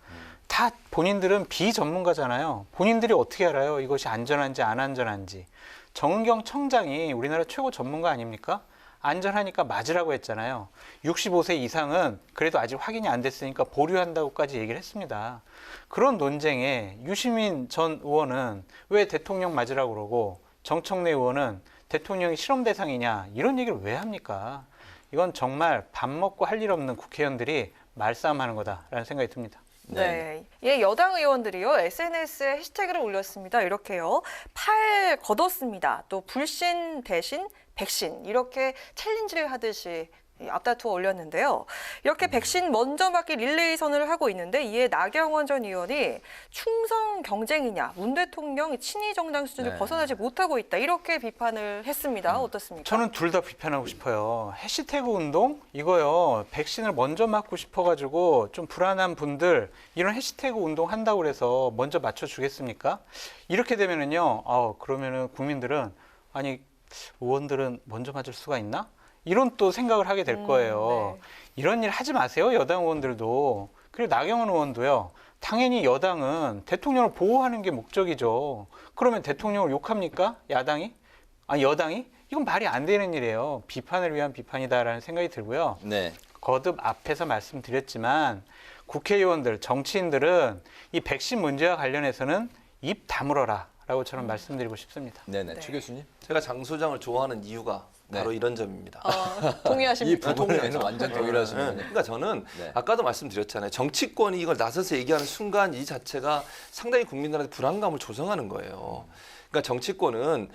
다 본인들은 비전문가잖아요. 본인들이 어떻게 알아요? 이것이 안전한지 안 안전한지. 정은경 청장이 우리나라 최고 전문가 아닙니까? 안전하니까 맞으라고 했잖아요. 65세 이상은 그래도 아직 확인이 안 됐으니까 보류한다고까지 얘기를 했습니다. 그런 논쟁에 유시민 전 의원은 왜 대통령 맞으라고 그러고 정청래 의원은 대통령이 실험 대상이냐 이런 얘기를 왜 합니까? 이건 정말 밥 먹고 할 일 없는 국회의원들이 말싸움하는 거다라는 생각이 듭니다. 네. 예, 여당 의원들이요, SNS에 해시태그를 올렸습니다. 이렇게요. 팔 걷었습니다. 또 불신 대신 백신. 이렇게 챌린지를 하듯이 앞다투어 올렸는데요. 이렇게 백신 먼저 맞기 릴레이 선언을 하고 있는데 이에 나경원 전 의원이 충성 경쟁이냐, 문 대통령 친위 정당 수준을 벗어나지 못하고 있다. 이렇게 비판을 했습니다. 어떻습니까? 저는 둘 다 비판하고 싶어요. 해시태그 운동 이거요. 백신을 먼저 맞고 싶어가지고 좀 불안한 분들 이런 해시태그 운동 한다고 그래서 먼저 맞춰주겠습니까? 이렇게 되면은요. 그러면은 국민들은 아니 의원들은 먼저 맞을 수가 있나? 이런 또 생각을 하게 될 거예요. 이런 일 하지 마세요. 여당 의원들도. 그리고 나경원 의원도요. 당연히 여당은 대통령을 보호하는 게 목적이죠. 그러면 대통령을 욕합니까? 야당이? 아니 여당이? 이건 말이 안 되는 일이에요. 비판을 위한 비판이다라는 생각이 들고요. 네. 거듭 앞에서 말씀드렸지만 국회의원들, 정치인들은 이 백신 문제와 관련해서는 입 다물어라 라고 저는 말씀드리고 싶습니다. 네네. 최 교수님? 제가 장 소장을 좋아하는 이유가 바로 이런 점입니다. 동의하십니까? 이 부분에는 완전 동의하시는 그러니까 저는 아까도 말씀드렸잖아요. 정치권이 이걸 나서서 얘기하는 순간 이 자체가 상당히 국민들한테 불안감을 조성하는 거예요. 그러니까 정치권은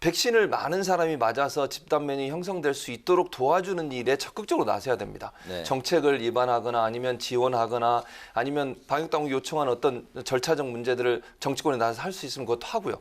백신을 많은 사람이 맞아서 집단면이 형성될 수 있도록 도와주는 일에 적극적으로 나서야 됩니다. 네. 정책을 위반하거나 아니면 지원하거나 아니면 방역당국이 요청한 어떤 절차적 문제들을 정치권에 나서서 할 수 있으면 그것도 하고요.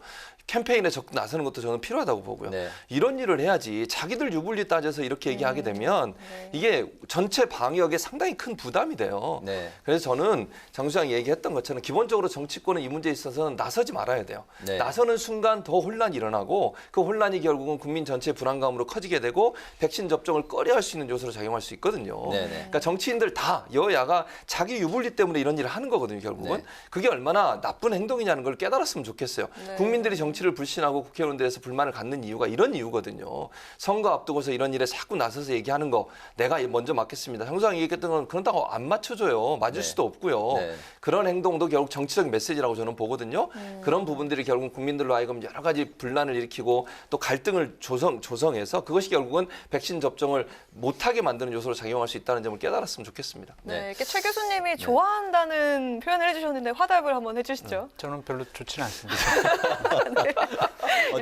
캠페인에 적극 나서는 것도 저는 필요하다고 보고요. 네. 이런 일을 해야지 자기들 유불리 따져서 이렇게 얘기하게 되면 이게 전체 방역에 상당히 큰 부담이 돼요. 네. 그래서 저는 장 소장이 얘기했던 것처럼 기본적으로 정치권은 이 문제에 있어서는 나서지 말아야 돼요. 네. 나서는 순간 더 혼란이 일어나고 그 혼란이 결국은 국민 전체의 불안감으로 커지게 되고 백신 접종을 꺼려할 수 있는 요소로 작용할 수 있거든요. 네네. 그러니까 정치인들 다 여야가 자기 유불리 때문에 이런 일을 하는 거거든요. 결국은. 네. 그게 얼마나 나쁜 행동이냐는 걸 깨달았으면 좋겠어요. 네. 국민들이 정치를 불신하고 국회의원들에서 불만을 갖는 이유가 이런 이유거든요. 선거 앞두고서 이런 일에 자꾸 나서서 얘기하는 거 내가 먼저 맞겠습니다. 형수장 얘기했던 건 그런다고 안 맞춰줘요. 맞을 수도 없고요. 네. 그런 행동도 결국 정치적 메시지라고 저는 보거든요. 그런 부분들이 결국 국민들로 하여금 여러 가지 분란을 일으키고 또 갈등을 조성해서 그것이 결국은 백신 접종을 못하게 만드는 요소로 작용할 수 있다는 점을 깨달았으면 좋겠습니다. 네, 이렇게 최 교수님이 좋아한다는 표현을 해주셨는데 화답을 한번 해주시죠. 저는 별로 좋지는 않습니다.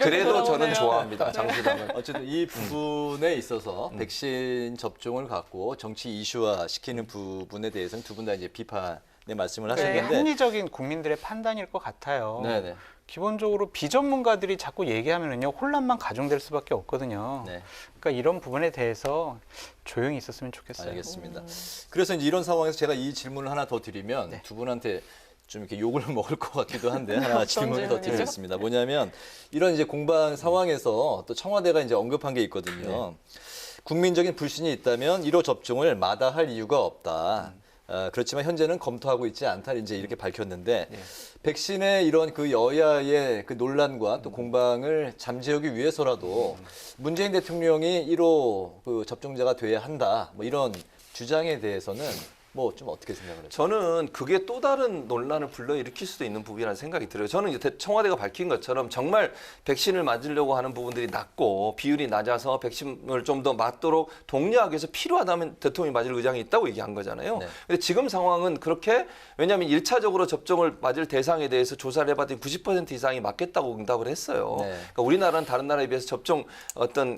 그래도 저는 돌아오네요. 좋아합니다. 장 소장을. 어쨌든 이 부분에 있어서 백신 접종을 갖고 정치 이슈화 시키는 부분에 대해서는 두 분 다 이제 비판의 말씀을 이게 하셨는데 합리적인 국민들의 판단일 것 같아요. 네네. 기본적으로 비전문가들이 자꾸 얘기하면은요 혼란만 가중될 수밖에 없거든요. 네. 그러니까 이런 부분에 대해서 조용히 있었으면 좋겠어요. 알겠습니다. 그래서 이제 이런 상황에서 제가 이 질문을 하나 더 드리면 네. 두 분한테 좀 이렇게 욕을 먹을 것 같기도 한데 하나 질문을 더 질문이죠? 드리겠습니다. 뭐냐면 이런 이제 공방 상황에서 또 청와대가 이제 언급한 게 있거든요. 국민적인 불신이 있다면 1호 접종을 마다할 이유가 없다. 그렇지만 현재는 검토하고 있지 않다. 이제 이렇게 밝혔는데 백신의 이런 그 여야의 그 논란과 또 공방을 잠재우기 위해서라도 문재인 대통령이 1호 그 접종자가 돼야 한다. 뭐 이런 주장에 대해서는 뭐 좀 어떻게 생각을 해요? 저는 그게 또 다른 논란을 불러일으킬 수도 있는 부분이라는 생각이 들어요. 저는 이제 청와대가 밝힌 것처럼 정말 백신을 맞으려고 하는 부분들이 낮고 비율이 낮아서 백신을 좀 더 맞도록 독려하기 위해서 필요하다면 대통령이 맞을 의향이 있다고 얘기한 거잖아요. 네. 근데 지금 상황은 그렇게 왜냐하면 1차적으로 접종을 맞을 대상에 대해서 조사를 해봤더니 90% 이상이 맞겠다고 응답을 했어요. 네. 그러니까 우리나라는 다른 나라에 비해서 접종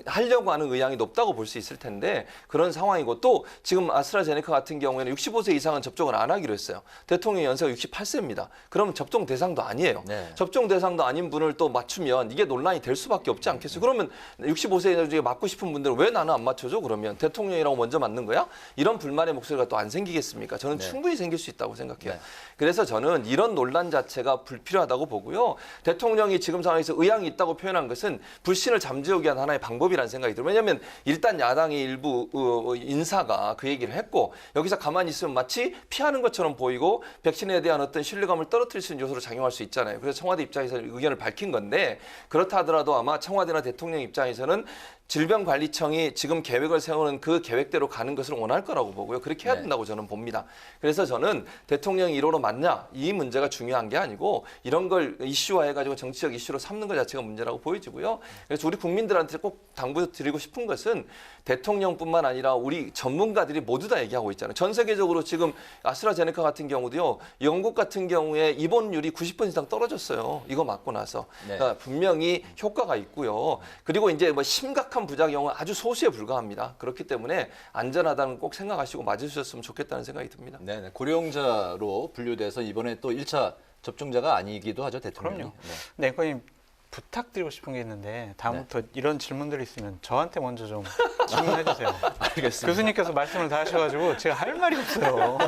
하려고 하는 의향이 높다고 볼 수 있을 텐데 그런 상황이고 또 지금 아스트라제네카 같은 경우에는 65세 이상은 접종을 안 하기로 했어요. 대통령 연세가 68세입니다. 그러면 접종 대상도 아니에요. 네. 접종 대상도 아닌 분을 또 맞추면 이게 논란이 될 수밖에 없지 않겠어요. 그러면 65세 중에 맞고 싶은 분들은 왜 나는 안 맞춰줘? 그러면 대통령이라고 먼저 맞는 거야? 이런 불만의 목소리가 또 안 생기겠습니까? 저는 네. 충분히 생길 수 있다고 생각해요. 네. 그래서 저는 이런 논란 자체가 불필요하다고 보고요. 대통령이 지금 상황에서 의향이 있다고 표현한 것은 불신을 잠재우기 위한 하나의 방법이라는 생각이 들어요. 왜냐하면 일단 야당의 일부 인사가 그 얘기를 했고 여기서 가만히 있으면 마치 피하는 것처럼 보이고 백신에 대한 어떤 신뢰감을 떨어뜨릴 수 있는 요소로 작용할 수 있잖아요. 그래서 청와대 입장에서 의견을 밝힌 건데 그렇다 하더라도 아마 청와대나 대통령 입장에서는 질병관리청이 지금 계획을 세우는 그 계획대로 가는 것을 원할 거라고 보고요. 그렇게 해야 된다고 저는 봅니다. 그래서 저는 대통령이 1호로 맞냐 이 문제가 중요한 게 아니고 이런 걸 이슈화해가지고 정치적 이슈로 삼는 것 자체가 문제라고 보여지고요. 그래서 우리 국민들한테 꼭 당부드리고 싶은 것은 대통령뿐만 아니라 우리 전문가들이 모두 다 얘기하고 있잖아요. 전 세계적으로 지금 아스트라제네카 같은 경우도요. 영국 같은 경우에 입원율이 90% 이상 떨어졌어요. 이거 맞고 나서. 네. 그러니까 분명히 효과가 있고요. 그리고 이제 뭐 심각한 부작용은 아주 소수에 불과합니다. 그렇기 때문에 안전하다는 꼭 생각하시고 맞으셨으면 좋겠다는 생각이 듭니다. 네, 고령자로 분류돼서 이번에 또 1차 접종자가 아니기도 하죠, 대통령이. 그럼요. 네, 앵커님 부탁드리고 싶은 게 있는데 다음부터 이런 질문들이 있으면 저한테 먼저 좀 질문해 주세요. 알겠습니다. 교수님께서 말씀을 다 하셔가지고 제가 할 말이 없어요.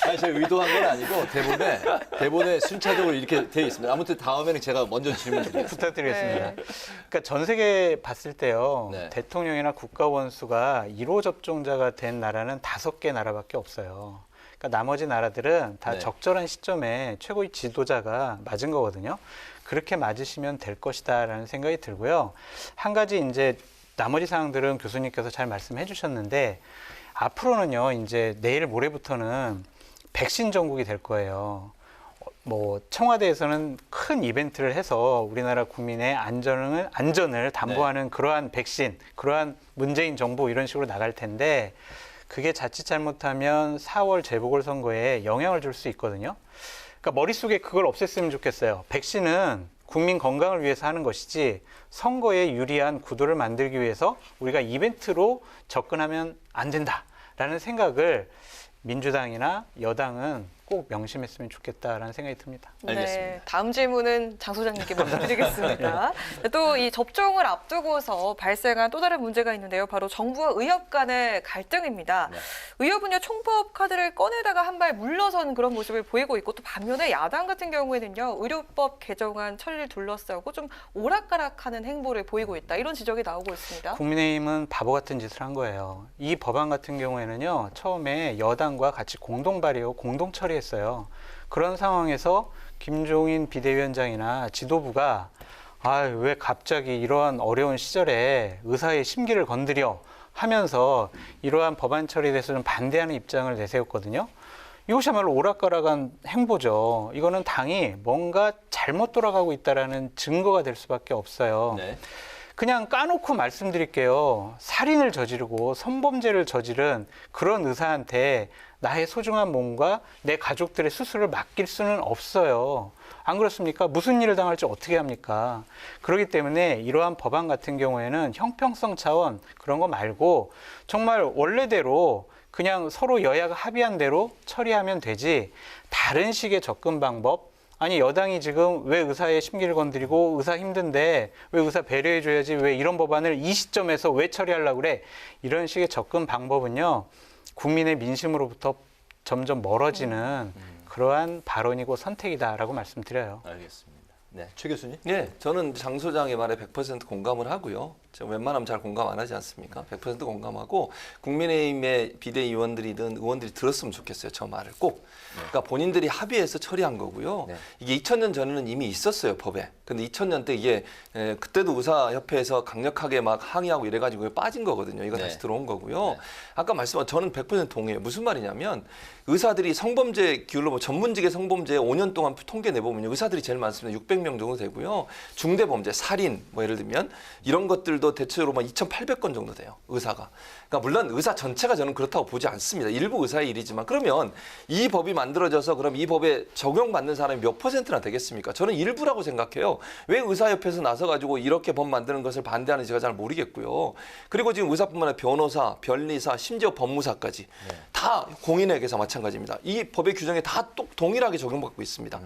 아니, 제가 의도한 건 아니고 대본에 순차적으로 이렇게 되어 있습니다. 아무튼 다음에는 제가 먼저 질문 드리겠습니다. 부탁드리겠습니다. 그러니까 전 세계 봤을 때요. 네. 대통령이나 국가 원수가 1호 접종자가 된 나라는 5개 나라밖에 없어요. 그러니까 나머지 나라들은 다 네. 적절한 시점에 최고의 지도자가 맞은 거거든요. 그렇게 맞으시면 될 것이다라는 생각이 들고요. 한 가지 이제 나머지 사항들은 교수님께서 잘 말씀해 주셨는데 앞으로는요. 이제 내일 모레부터는 백신 전국이 될 거예요. 뭐 청와대에서는 큰 이벤트를 해서 우리나라 국민의 안전을 담보하는 그러한 백신, 그러한 문재인 정부 이런 식으로 나갈 텐데 그게 자칫 잘못하면 4월 재보궐선거에 영향을 줄 수 있거든요. 그러니까 머릿속에 그걸 없앴으면 좋겠어요. 백신은 국민 건강을 위해서 하는 것이지 선거에 유리한 구도를 만들기 위해서 우리가 이벤트로 접근하면 안 된다라는 생각을 민주당이나 여당은 꼭 명심했으면 좋겠다라는 생각이 듭니다. 네, 다음 질문은 장 소장님께 먼저 드리겠습니다. 또 이 접종을 앞두고서 발생한 또 다른 문제가 있는데요. 바로 정부와 의협 간의 갈등입니다. 네. 의협은요, 총법 카드를 꺼내다가 한 발 물러선 그런 모습을 보이고 있고 또 반면에 야당 같은 경우에는요. 의료법 개정안 처리를 둘러싸고 좀 오락가락하는 행보를 보이고 있다. 이런 지적이 나오고 있습니다. 국민의힘은 바보 같은 짓을 한 거예요. 이 법안 같은 경우에는요. 처음에 여당과 같이 공동 발의하고 공동 처리했어요. 그런 상황에서 김종인 비대위원장이나 지도부가 왜 갑자기 이러한 어려운 시절에 의사의 심기를 건드려 하면서 이러한 법안 처리에 대해서 좀 반대하는 입장을 내세웠거든요. 이것이야말로 오락가락한 행보죠. 이거는 당이 뭔가 잘못 돌아가고 있다는 증거가 될 수밖에 없어요. 네. 그냥 까놓고 말씀드릴게요. 살인을 저지르고 성범죄를 저지른 그런 의사한테 나의 소중한 몸과 내 가족들의 수술을 맡길 수는 없어요. 안 그렇습니까? 무슨 일을 당할지 어떻게 합니까? 그렇기 때문에 이러한 법안 같은 경우에는 형평성 차원 그런 거 말고 정말 원래대로 그냥 서로 여야가 합의한 대로 처리하면 되지 다른 식의 접근 방법 아니 여당이 지금 왜 의사의 심기를 건드리고 의사 힘든데 왜 의사 배려해줘야지 왜 이런 법안을 이 시점에서 왜 처리하려고 그래 이런 식의 접근 방법은요 국민의 민심으로부터 점점 멀어지는 그러한 발언이고 선택이다라고 말씀드려요. 알겠습니다. 네, 최 교수님. 네, 저는 장 소장의 말에 100% 공감을 하고요. 제가 웬만하면 잘 공감 안 하지 않습니까? 100% 공감하고 국민의힘의 비대위원들이든 의원들이 들었으면 좋겠어요. 저 말을 꼭. 그러니까 본인들이 합의해서 처리한 거고요. 네. 이게 2000년 전에는 이미 있었어요, 법에. 근데 2000년 때 이게 그때도 의사협회에서 강력하게 막 항의하고 이래가지고 빠진 거거든요. 이거 네. 다시 들어온 거고요. 아까 말씀한 저는 100% 동의해요. 무슨 말이냐면 의사들이 성범죄 기울로 전문직의 성범죄 5년 동안 통계 내보면요. 의사들이 제일 많습니다. 600명 정도 되고요. 중대범죄, 살인 뭐 예를 들면 이런 것들도 대체로 2,800건 정도 돼요. 의사가. 그러니까 물론 의사 전체가 저는 그렇다고 보지 않습니다. 일부 의사의 일이지만 그러면 이 법이 만들어져서 그럼 이 법에 적용받는 사람이 몇 %나 되겠습니까? 저는 일부라고 생각해요. 왜 의사협회에서 나서가지고 이렇게 법 만드는 것을 반대하는지 제가 잘 모르겠고요. 그리고 지금 의사뿐만 아니라 변호사, 변리사, 심지어 법무사까지 다 다 공인에게서 마찬가지입니다. 이 법의 규정에 다 동일하게 적용받고 있습니다.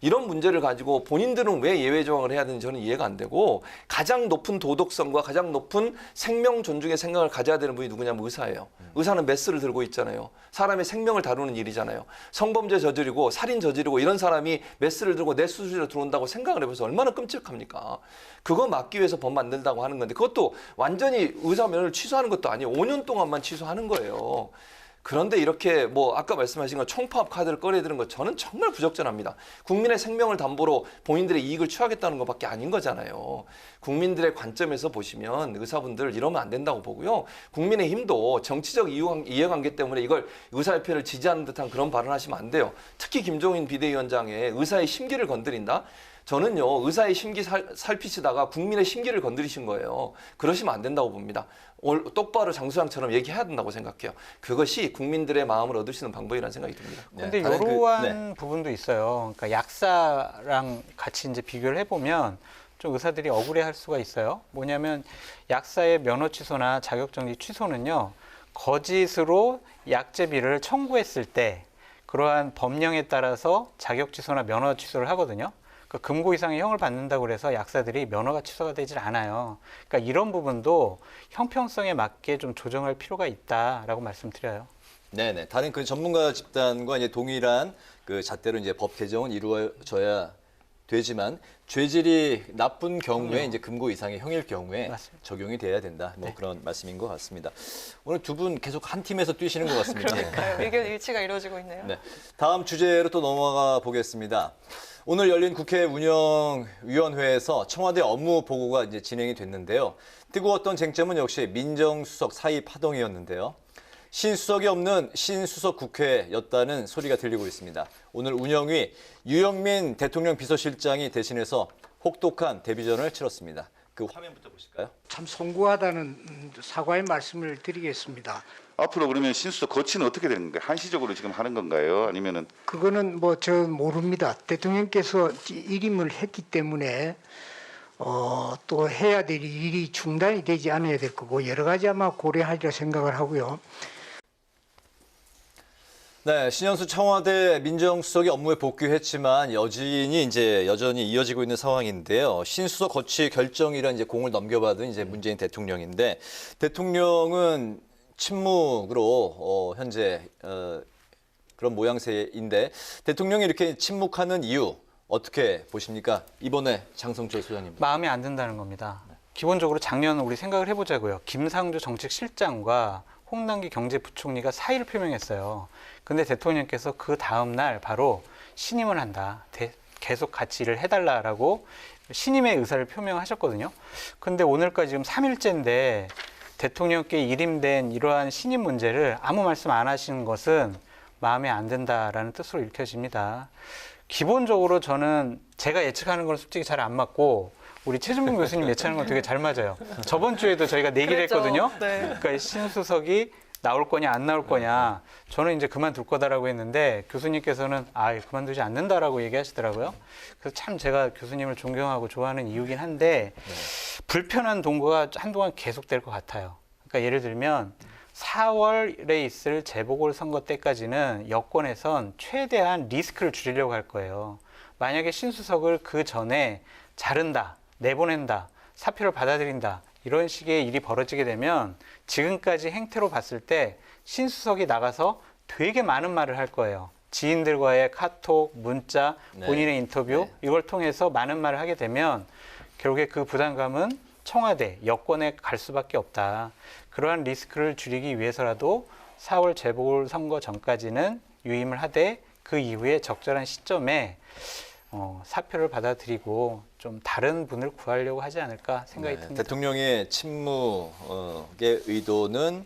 이런 문제를 가지고 본인들은 왜 예외 조항을 해야 되는지 저는 이해가 안 되고 가장 높은 도덕성과 가장 높은 생명 존중의 생각을 가져야 되는 분이 누구냐면 의사예요. 의사는 메스를 들고 있잖아요. 사람의 생명을 다루는 일이잖아요. 성범죄 저지르고 살인 저지르고 이런 사람이 메스를 들고 내 수술실에 들어온다고 생각을 해보세요. 얼마나 끔찍합니까? 그거 막기 위해서 법 만든다고 하는 건데 그것도 완전히 의사 면허를 취소하는 것도 아니에요. 5년 동안만 취소하는 거예요. 그런데 이렇게 뭐 아까 말씀하신 것 총파업 카드를 꺼내드는 것 저는 정말 부적절합니다. 국민의 생명을 담보로 본인들의 이익을 취하겠다는 것밖에 아닌 거잖아요. 국민들의 관점에서 보시면 의사분들 이러면 안 된다고 보고요. 국민의힘도 정치적 이해관계 때문에 이걸 의사협회를 지지하는 듯한 그런 발언하시면 안 돼요. 특히 김종인 비대위원장의 의사의 심기를 건드린다? 저는요 의사의 심기 살피시다가 국민의 심기를 건드리신 거예요. 그러시면 안 된다고 봅니다. 똑바로 장수장처럼 얘기해야 된다고 생각해요. 그것이 국민들의 마음을 얻으시는 방법이라는 생각이 듭니다. 근데 이러한 부분도 있어요. 그러니까 약사랑 같이 이제 비교를 해보면 좀 의사들이 억울해할 수가 있어요. 뭐냐면 약사의 면허 취소나 자격정지 취소는요 거짓으로 약제비를 청구했을 때 그러한 법령에 따라서 자격 취소나 면허 취소를 하거든요. 그러니까 금고 이상의 형을 받는다고 해서 약사들이 면허가 취소가 되질 않아요. 그러니까 이런 부분도 형평성에 맞게 좀 조정할 필요가 있다라고 말씀드려요. 네네. 다른 그 전문가 집단과 이제 동일한 그 잣대로 이제 법 개정은 이루어져야 되지만 죄질이 나쁜 경우에 이제 금고 이상의 형일 경우에 맞습니다. 적용이 돼야 된다. 뭐 그런 말씀인 것 같습니다. 오늘 두 분 계속 한 팀에서 뛰시는 것 같습니다. 그러니까요. 의견 일치가 이루어지고 있네요. 네. 다음 주제로 또 넘어가 보겠습니다. 오늘 열린 국회 운영위원회에서 청와대 업무 보고가 이제 진행이 됐는데요. 뜨거웠던 쟁점은 역시 민정수석 사의 파동이었는데요. 신수석이 없는 신수석 국회였다는 소리가 들리고 있습니다. 오늘 운영위 유영민 대통령 비서실장이 대신해서 혹독한 데뷔전을 치렀습니다. 그 화면부터 보실까요? 참 송구하다는 사과의 말씀을 드리겠습니다. 앞으로 그러면 신수석 거치는 어떻게 되는 건가요? 한시적으로 지금 하는 건가요? 아니면은 그거는 뭐 저 모릅니다. 대통령께서 일임을 했기 때문에 또 해야 될 일이 중단이 되지 않아야 될 거고 여러 가지 아마 고려하리라 생각을 하고요. 네, 신현수 청와대 민정수석이 업무에 복귀했지만 여전히 이어지고 있는 상황인데요. 신수석 거치 결정이란 이제 공을 넘겨받은 이제 문재인 대통령인데 대통령은 침묵으로 현재 그런 모양새인데 대통령이 이렇게 침묵하는 이유 어떻게 보십니까? 이번에 장성철 소장님. 마음에 안 든다는 겁니다. 기본적으로 작년 우리 생각을 해보자고요. 김상조 정책실장과 홍남기 경제부총리가 사의를 표명했어요. 근데 대통령께서 그 다음 날 바로 신임을 한다. 계속 같이 일을 해달라라고 신임의 의사를 표명하셨거든요. 근데 오늘까지 지금 3일째인데 대통령께 일임된 이러한 신임 문제를 아무 말씀 안 하시는 것은 마음에 안 든다라는 뜻으로 읽혀집니다. 기본적으로 저는 제가 예측하는 건 솔직히 잘 안 맞고 우리 최준봉 교수님 예측하는 건 되게 잘 맞아요. 저번 주에도 저희가 내기를 했거든요. 네. 그러니까 신수석이 나올 거냐 안 나올 거냐. 저는 이제 그만둘 거다라고 했는데 교수님께서는 그만두지 않는다라고 얘기하시더라고요. 그래서 참 제가 교수님을 존경하고 좋아하는 이유긴 한데 불편한 동거가 한동안 계속될 것 같아요. 그러니까 예를 들면 4월에 있을 재보궐선거 때까지는 여권에선 최대한 리스크를 줄이려고 할 거예요. 만약에 신수석을 그 전에 자른다, 내보낸다, 사표를 받아들인다 이런 식의 일이 벌어지게 되면 지금까지 행태로 봤을 때 신수석이 나가서 되게 많은 말을 할 거예요. 지인들과의 카톡, 문자, 본인의 인터뷰 이걸 통해서 많은 말을 하게 되면 결국에 그 부담감은 청와대, 여권에 갈 수밖에 없다. 그러한 리스크를 줄이기 위해서라도 4월 재보궐선거 전까지는 유임을 하되 그 이후에 적절한 시점에 사표를 받아들이고 좀 다른 분을 구하려고 하지 않을까 생각이 듭니다. 대통령의 침묵의 의도는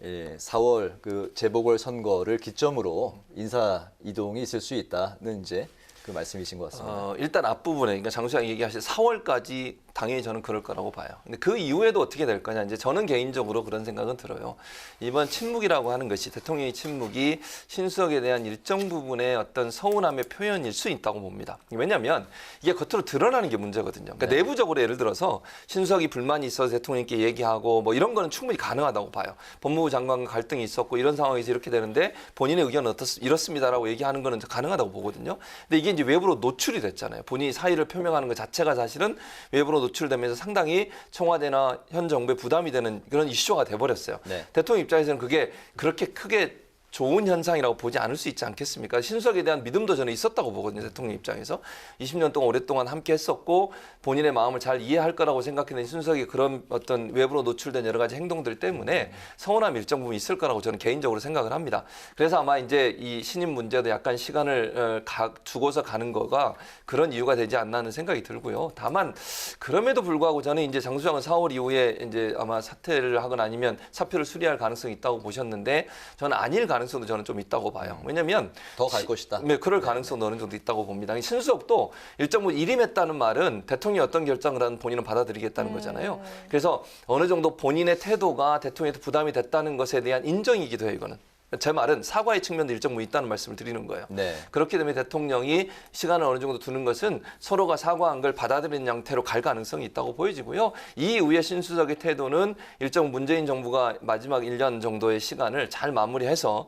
4월 그 재보궐 선거를 기점으로 인사 이동이 있을 수 있다는 이제 그 말씀이신 것 같습니다. 일단 앞부분에 그러니까 장 소장이 얘기하신 4월까지 당연히 저는 그럴 거라고 봐요. 근데 그 이후에도 어떻게 될 거냐, 이제 저는 개인적으로 그런 생각은 들어요. 이번 침묵이라고 하는 것이, 대통령의 침묵이 신수석에 대한 일정 부분의 어떤 서운함의 표현일 수 있다고 봅니다. 왜냐하면 이게 겉으로 드러나는 게 문제거든요. 그러니까 내부적으로 예를 들어서 신수석이 불만이 있어서 대통령께 얘기하고 뭐 이런 거는 충분히 가능하다고 봐요. 법무부 장관과 갈등이 있었고 이런 상황에서 이렇게 되는데 본인의 의견은 이렇습니다라고 얘기하는 거는 가능하다고 보거든요. 근데 이게 이제 외부로 노출이 됐잖아요. 본인이 사의를 표명하는 것 자체가 사실은 외부로 노출되면서 상당히 청와대나 현 정부에 부담이 되는 그런 이슈가 돼버렸어요. 대통령 입장에서는 그게 그렇게 크게 좋은 현상이라고 보지 않을 수 있지 않겠습니까? 신수석에 대한 믿음도 저는 있었다고 보거든요. 대통령 입장에서. 20년 동안 오랫동안 함께 했었고 본인의 마음을 잘 이해할 거라고 생각했는데 신수석이 그런 어떤 외부로 노출된 여러 가지 행동들 때문에 서운함이 일정 부분 있을 거라고 저는 개인적으로 생각을 합니다. 그래서 아마 이제 이 신임 문제도 약간 시간을 두고서 가는 거가 그런 이유가 되지 않나 하는 생각이 들고요. 다만 그럼에도 불구하고 저는 이제 장 수장은 4월 이후에 이제 아마 사퇴를 하거나 아니면 사표를 수리할 가능성이 있다고 보셨는데 저는 아닐 가능성도 저는 좀 있다고 봐요. 왜냐하면 더 갈 것이다. 네, 그럴 가능성도 어느 정도 있다고 봅니다. 신수석도 일정 부분 일임했다는 말은 대통령이 어떤 결정을 하든 본인은 받아들이겠다는 거잖아요. 그래서 어느 정도 본인의 태도가 대통령한테 부담이 됐다는 것에 대한 인정이기도 해요, 이거는. 제 말은 사과의 측면도 일정 부분 있다는 말씀을 드리는 거예요. 그렇기 때문에 대통령이 시간을 어느 정도 두는 것은 서로가 사과한 걸 받아들이는 형태로 갈 가능성이 있다고 보여지고요. 이 이후에 신수석의 태도는 일정 문재인 정부가 마지막 1년 정도의 시간을 잘 마무리해서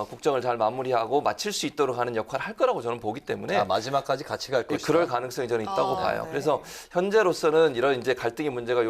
국정을 잘 마무리하고 마칠 수 있도록 하는 역할을 할 거라고 저는 보기 때문에 마지막까지 같이 갈 것이다. 그럴 가능성이 저는 있다고 봐요. 그래서 현재로서는 이런 이제 갈등의 문제가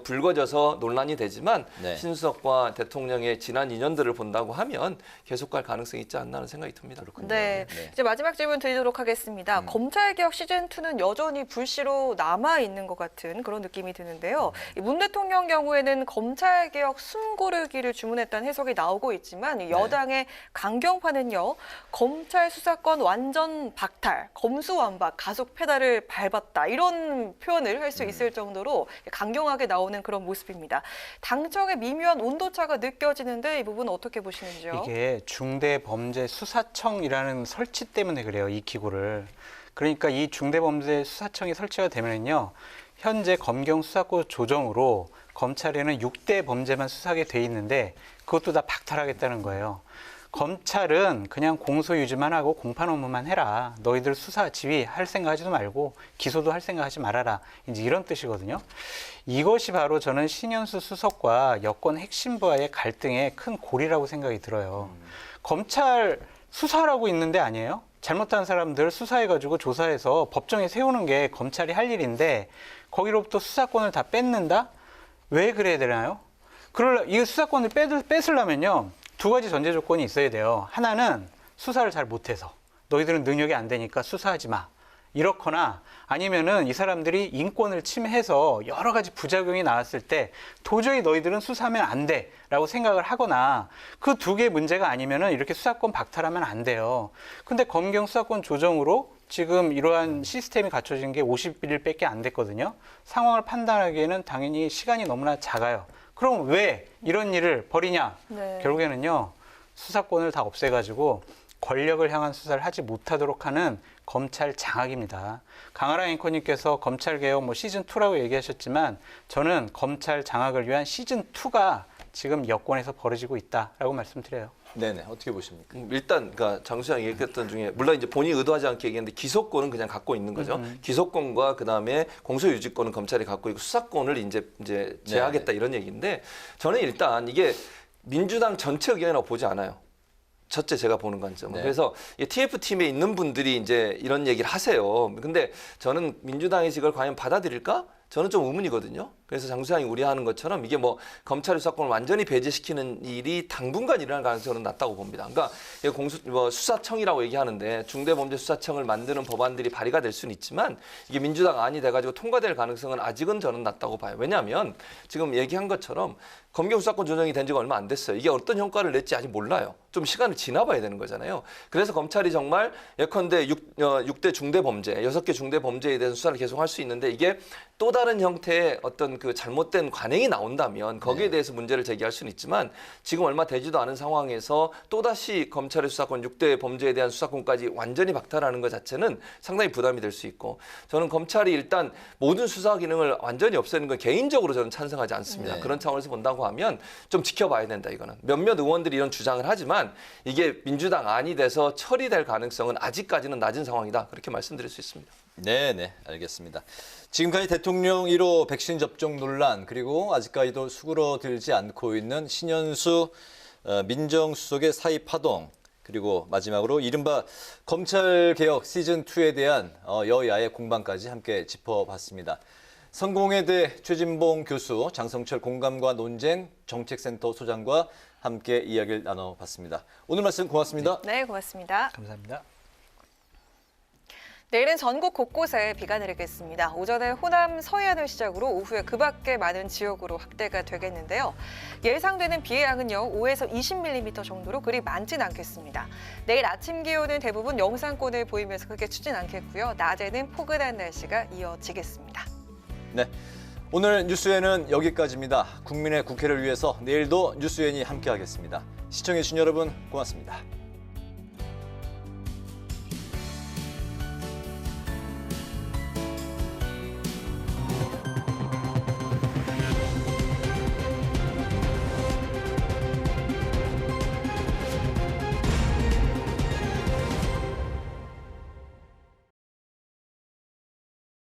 불거져서 논란이 되지만 신수석과 대통령의 지난 2년들을 본다고 하면 계속 갈 가능성이 있지 않나 하는 생각이 듭니다. 네. 이제 마지막 질문 드리도록 하겠습니다. 검찰개혁 시즌2는 여전히 불씨로 남아있는 것 같은 그런 느낌이 드는데요. 문 대통령 경우에는 검찰개혁 숨고르기를 주문했다는 해석이 나오고 있지만 여당의 강경파는요. 검찰 수사권 완전 박탈, 검수완박, 가속 페달을 밟았다. 이런 표현을 할 수 있을 정도로 강경하게 나오는 그런 모습입니다. 당청의 미묘한 온도차가 느껴지는데 이 부분 어떻게 보시는지요? 이게 중대범죄수사청이라는 설치 때문에 그래요, 이 기구를. 그러니까 이 중대범죄수사청이 설치가 되면요, 현재 검경 수사권 조정으로 검찰에는 6대 범죄만 수사하게 돼 있는데 그것도 다 박탈하겠다는 거예요. 검찰은 그냥 공소 유지만 하고 공판 업무만 해라. 너희들 수사 지휘 할 생각하지도 말고 기소도 할 생각하지 말아라. 이제 이런 뜻이거든요. 이것이 바로 저는 신현수 수석과 여권 핵심부와의 갈등의 큰 고리라고 생각이 들어요. 검찰 수사하고 있는데 아니에요? 잘못한 사람들 수사해가지고 조사해서 법정에 세우는 게 검찰이 할 일인데 거기로부터 수사권을 다 뺏는다? 왜 그래야 되나요? 이 수사권을 뺏으려면요. 두 가지 전제 조건이 있어야 돼요. 하나는 수사를 잘 못해서 너희들은 능력이 안 되니까 수사하지 마. 이렇거나 아니면은 이 사람들이 인권을 침해해서 여러 가지 부작용이 나왔을 때 도저히 너희들은 수사하면 안 돼 라고 생각을 하거나 그 두 개 문제가 아니면은 이렇게 수사권 박탈하면 안 돼요. 근데 검경 수사권 조정으로 지금 이러한 시스템이 갖춰진 게 50일밖에 안 됐거든요. 상황을 판단하기에는 당연히 시간이 너무나 작아요. 그럼 왜 이런 일을 벌이냐? 결국에는요, 수사권을 다 없애가지고 권력을 향한 수사를 하지 못하도록 하는 검찰 장악입니다. 강하라 앵커님께서 검찰개혁 시즌2라고 얘기하셨지만 저는 검찰 장악을 위한 시즌2가 지금 여권에서 벌어지고 있다라고 말씀드려요. 네네, 어떻게 보십니까? 일단 그러니까 장 수장이 얘기했던 중에 물론 이제 본인이 의도하지 않게 얘기했는데 기소권은 그냥 갖고 있는 거죠. 기소권과 그다음에 공소유지권은 검찰이 갖고 있고 수사권을 이제 제하겠다 이런 얘기인데 저는 일단 이게 민주당 전체 의견이라고 보지 않아요. 첫째 제가 보는 관점은. 그래서 TF팀에 있는 분들이 이제 이런 얘기를 하세요. 근데 저는 민주당이 이걸 과연 받아들일까? 저는 좀 의문이거든요. 그래서 장 수장이 우려하는 것처럼 이게 검찰 수사권을 완전히 배제시키는 일이 당분간 일어날 가능성은 낮다고 봅니다. 그러니까 수사청이라고 얘기하는데 중대범죄수사청을 만드는 법안들이 발의가 될 수는 있지만 이게 민주당 안이 돼가지고 통과될 가능성은 아직은 저는 낮다고 봐요. 왜냐하면 지금 얘기한 것처럼 검경 수사권 조정이 된 지가 얼마 안 됐어요. 이게 어떤 효과를 낼지 아직 몰라요. 좀 시간을 지나봐야 되는 거잖아요. 그래서 검찰이 정말 예컨대 6대 중대범죄, 6개 중대범죄에 대해서 수사를 계속 할 수 있는데 이게 또 다른 형태의 어떤 어떤 그 잘못된 관행이 나온다면 거기에 대해서 문제를 제기할 수는 있지만 지금 얼마 되지도 않은 상황에서 또다시 검찰의 수사권, 6대 범죄에 대한 수사권까지 완전히 박탈하는 것 자체는 상당히 부담이 될 수 있고 저는 검찰이 일단 모든 수사 기능을 완전히 없애는 건 개인적으로 저는 찬성하지 않습니다. 네. 그런 차원에서 본다고 하면 좀 지켜봐야 된다 이거는. 몇몇 의원들이 이런 주장을 하지만 이게 민주당 안이 돼서 처리될 가능성은 아직까지는 낮은 상황이다. 그렇게 말씀드릴 수 있습니다. 네, 알겠습니다. 지금까지 대통령 1호 백신 접종 논란 그리고 아직까지도 수그러들지 않고 있는 신현수 민정수석의 사의 파동 그리고 마지막으로 이른바 검찰개혁 시즌2에 대한 여야의 공방까지 함께 짚어봤습니다. 성공회대 최진봉 교수, 장성철 공감과 논쟁 정책센터 소장과 함께 이야기를 나눠봤습니다. 오늘 말씀 고맙습니다. 네, 고맙습니다. 감사합니다. 내일은 전국 곳곳에 비가 내리겠습니다. 오전에 호남 서해안을 시작으로 오후에 그 밖에 많은 지역으로 확대가 되겠는데요. 예상되는 비의 양은요, 5에서 20mm 정도로 그리 많진 않겠습니다. 내일 아침 기온은 대부분 영상권을 보이면서 크게 추진 않겠고요. 낮에는 포근한 날씨가 이어지겠습니다. 네, 오늘 뉴스엔은 여기까지입니다. 국민의 국회를 위해서 내일도 뉴스엔이 함께하겠습니다. 시청해주신 여러분 고맙습니다.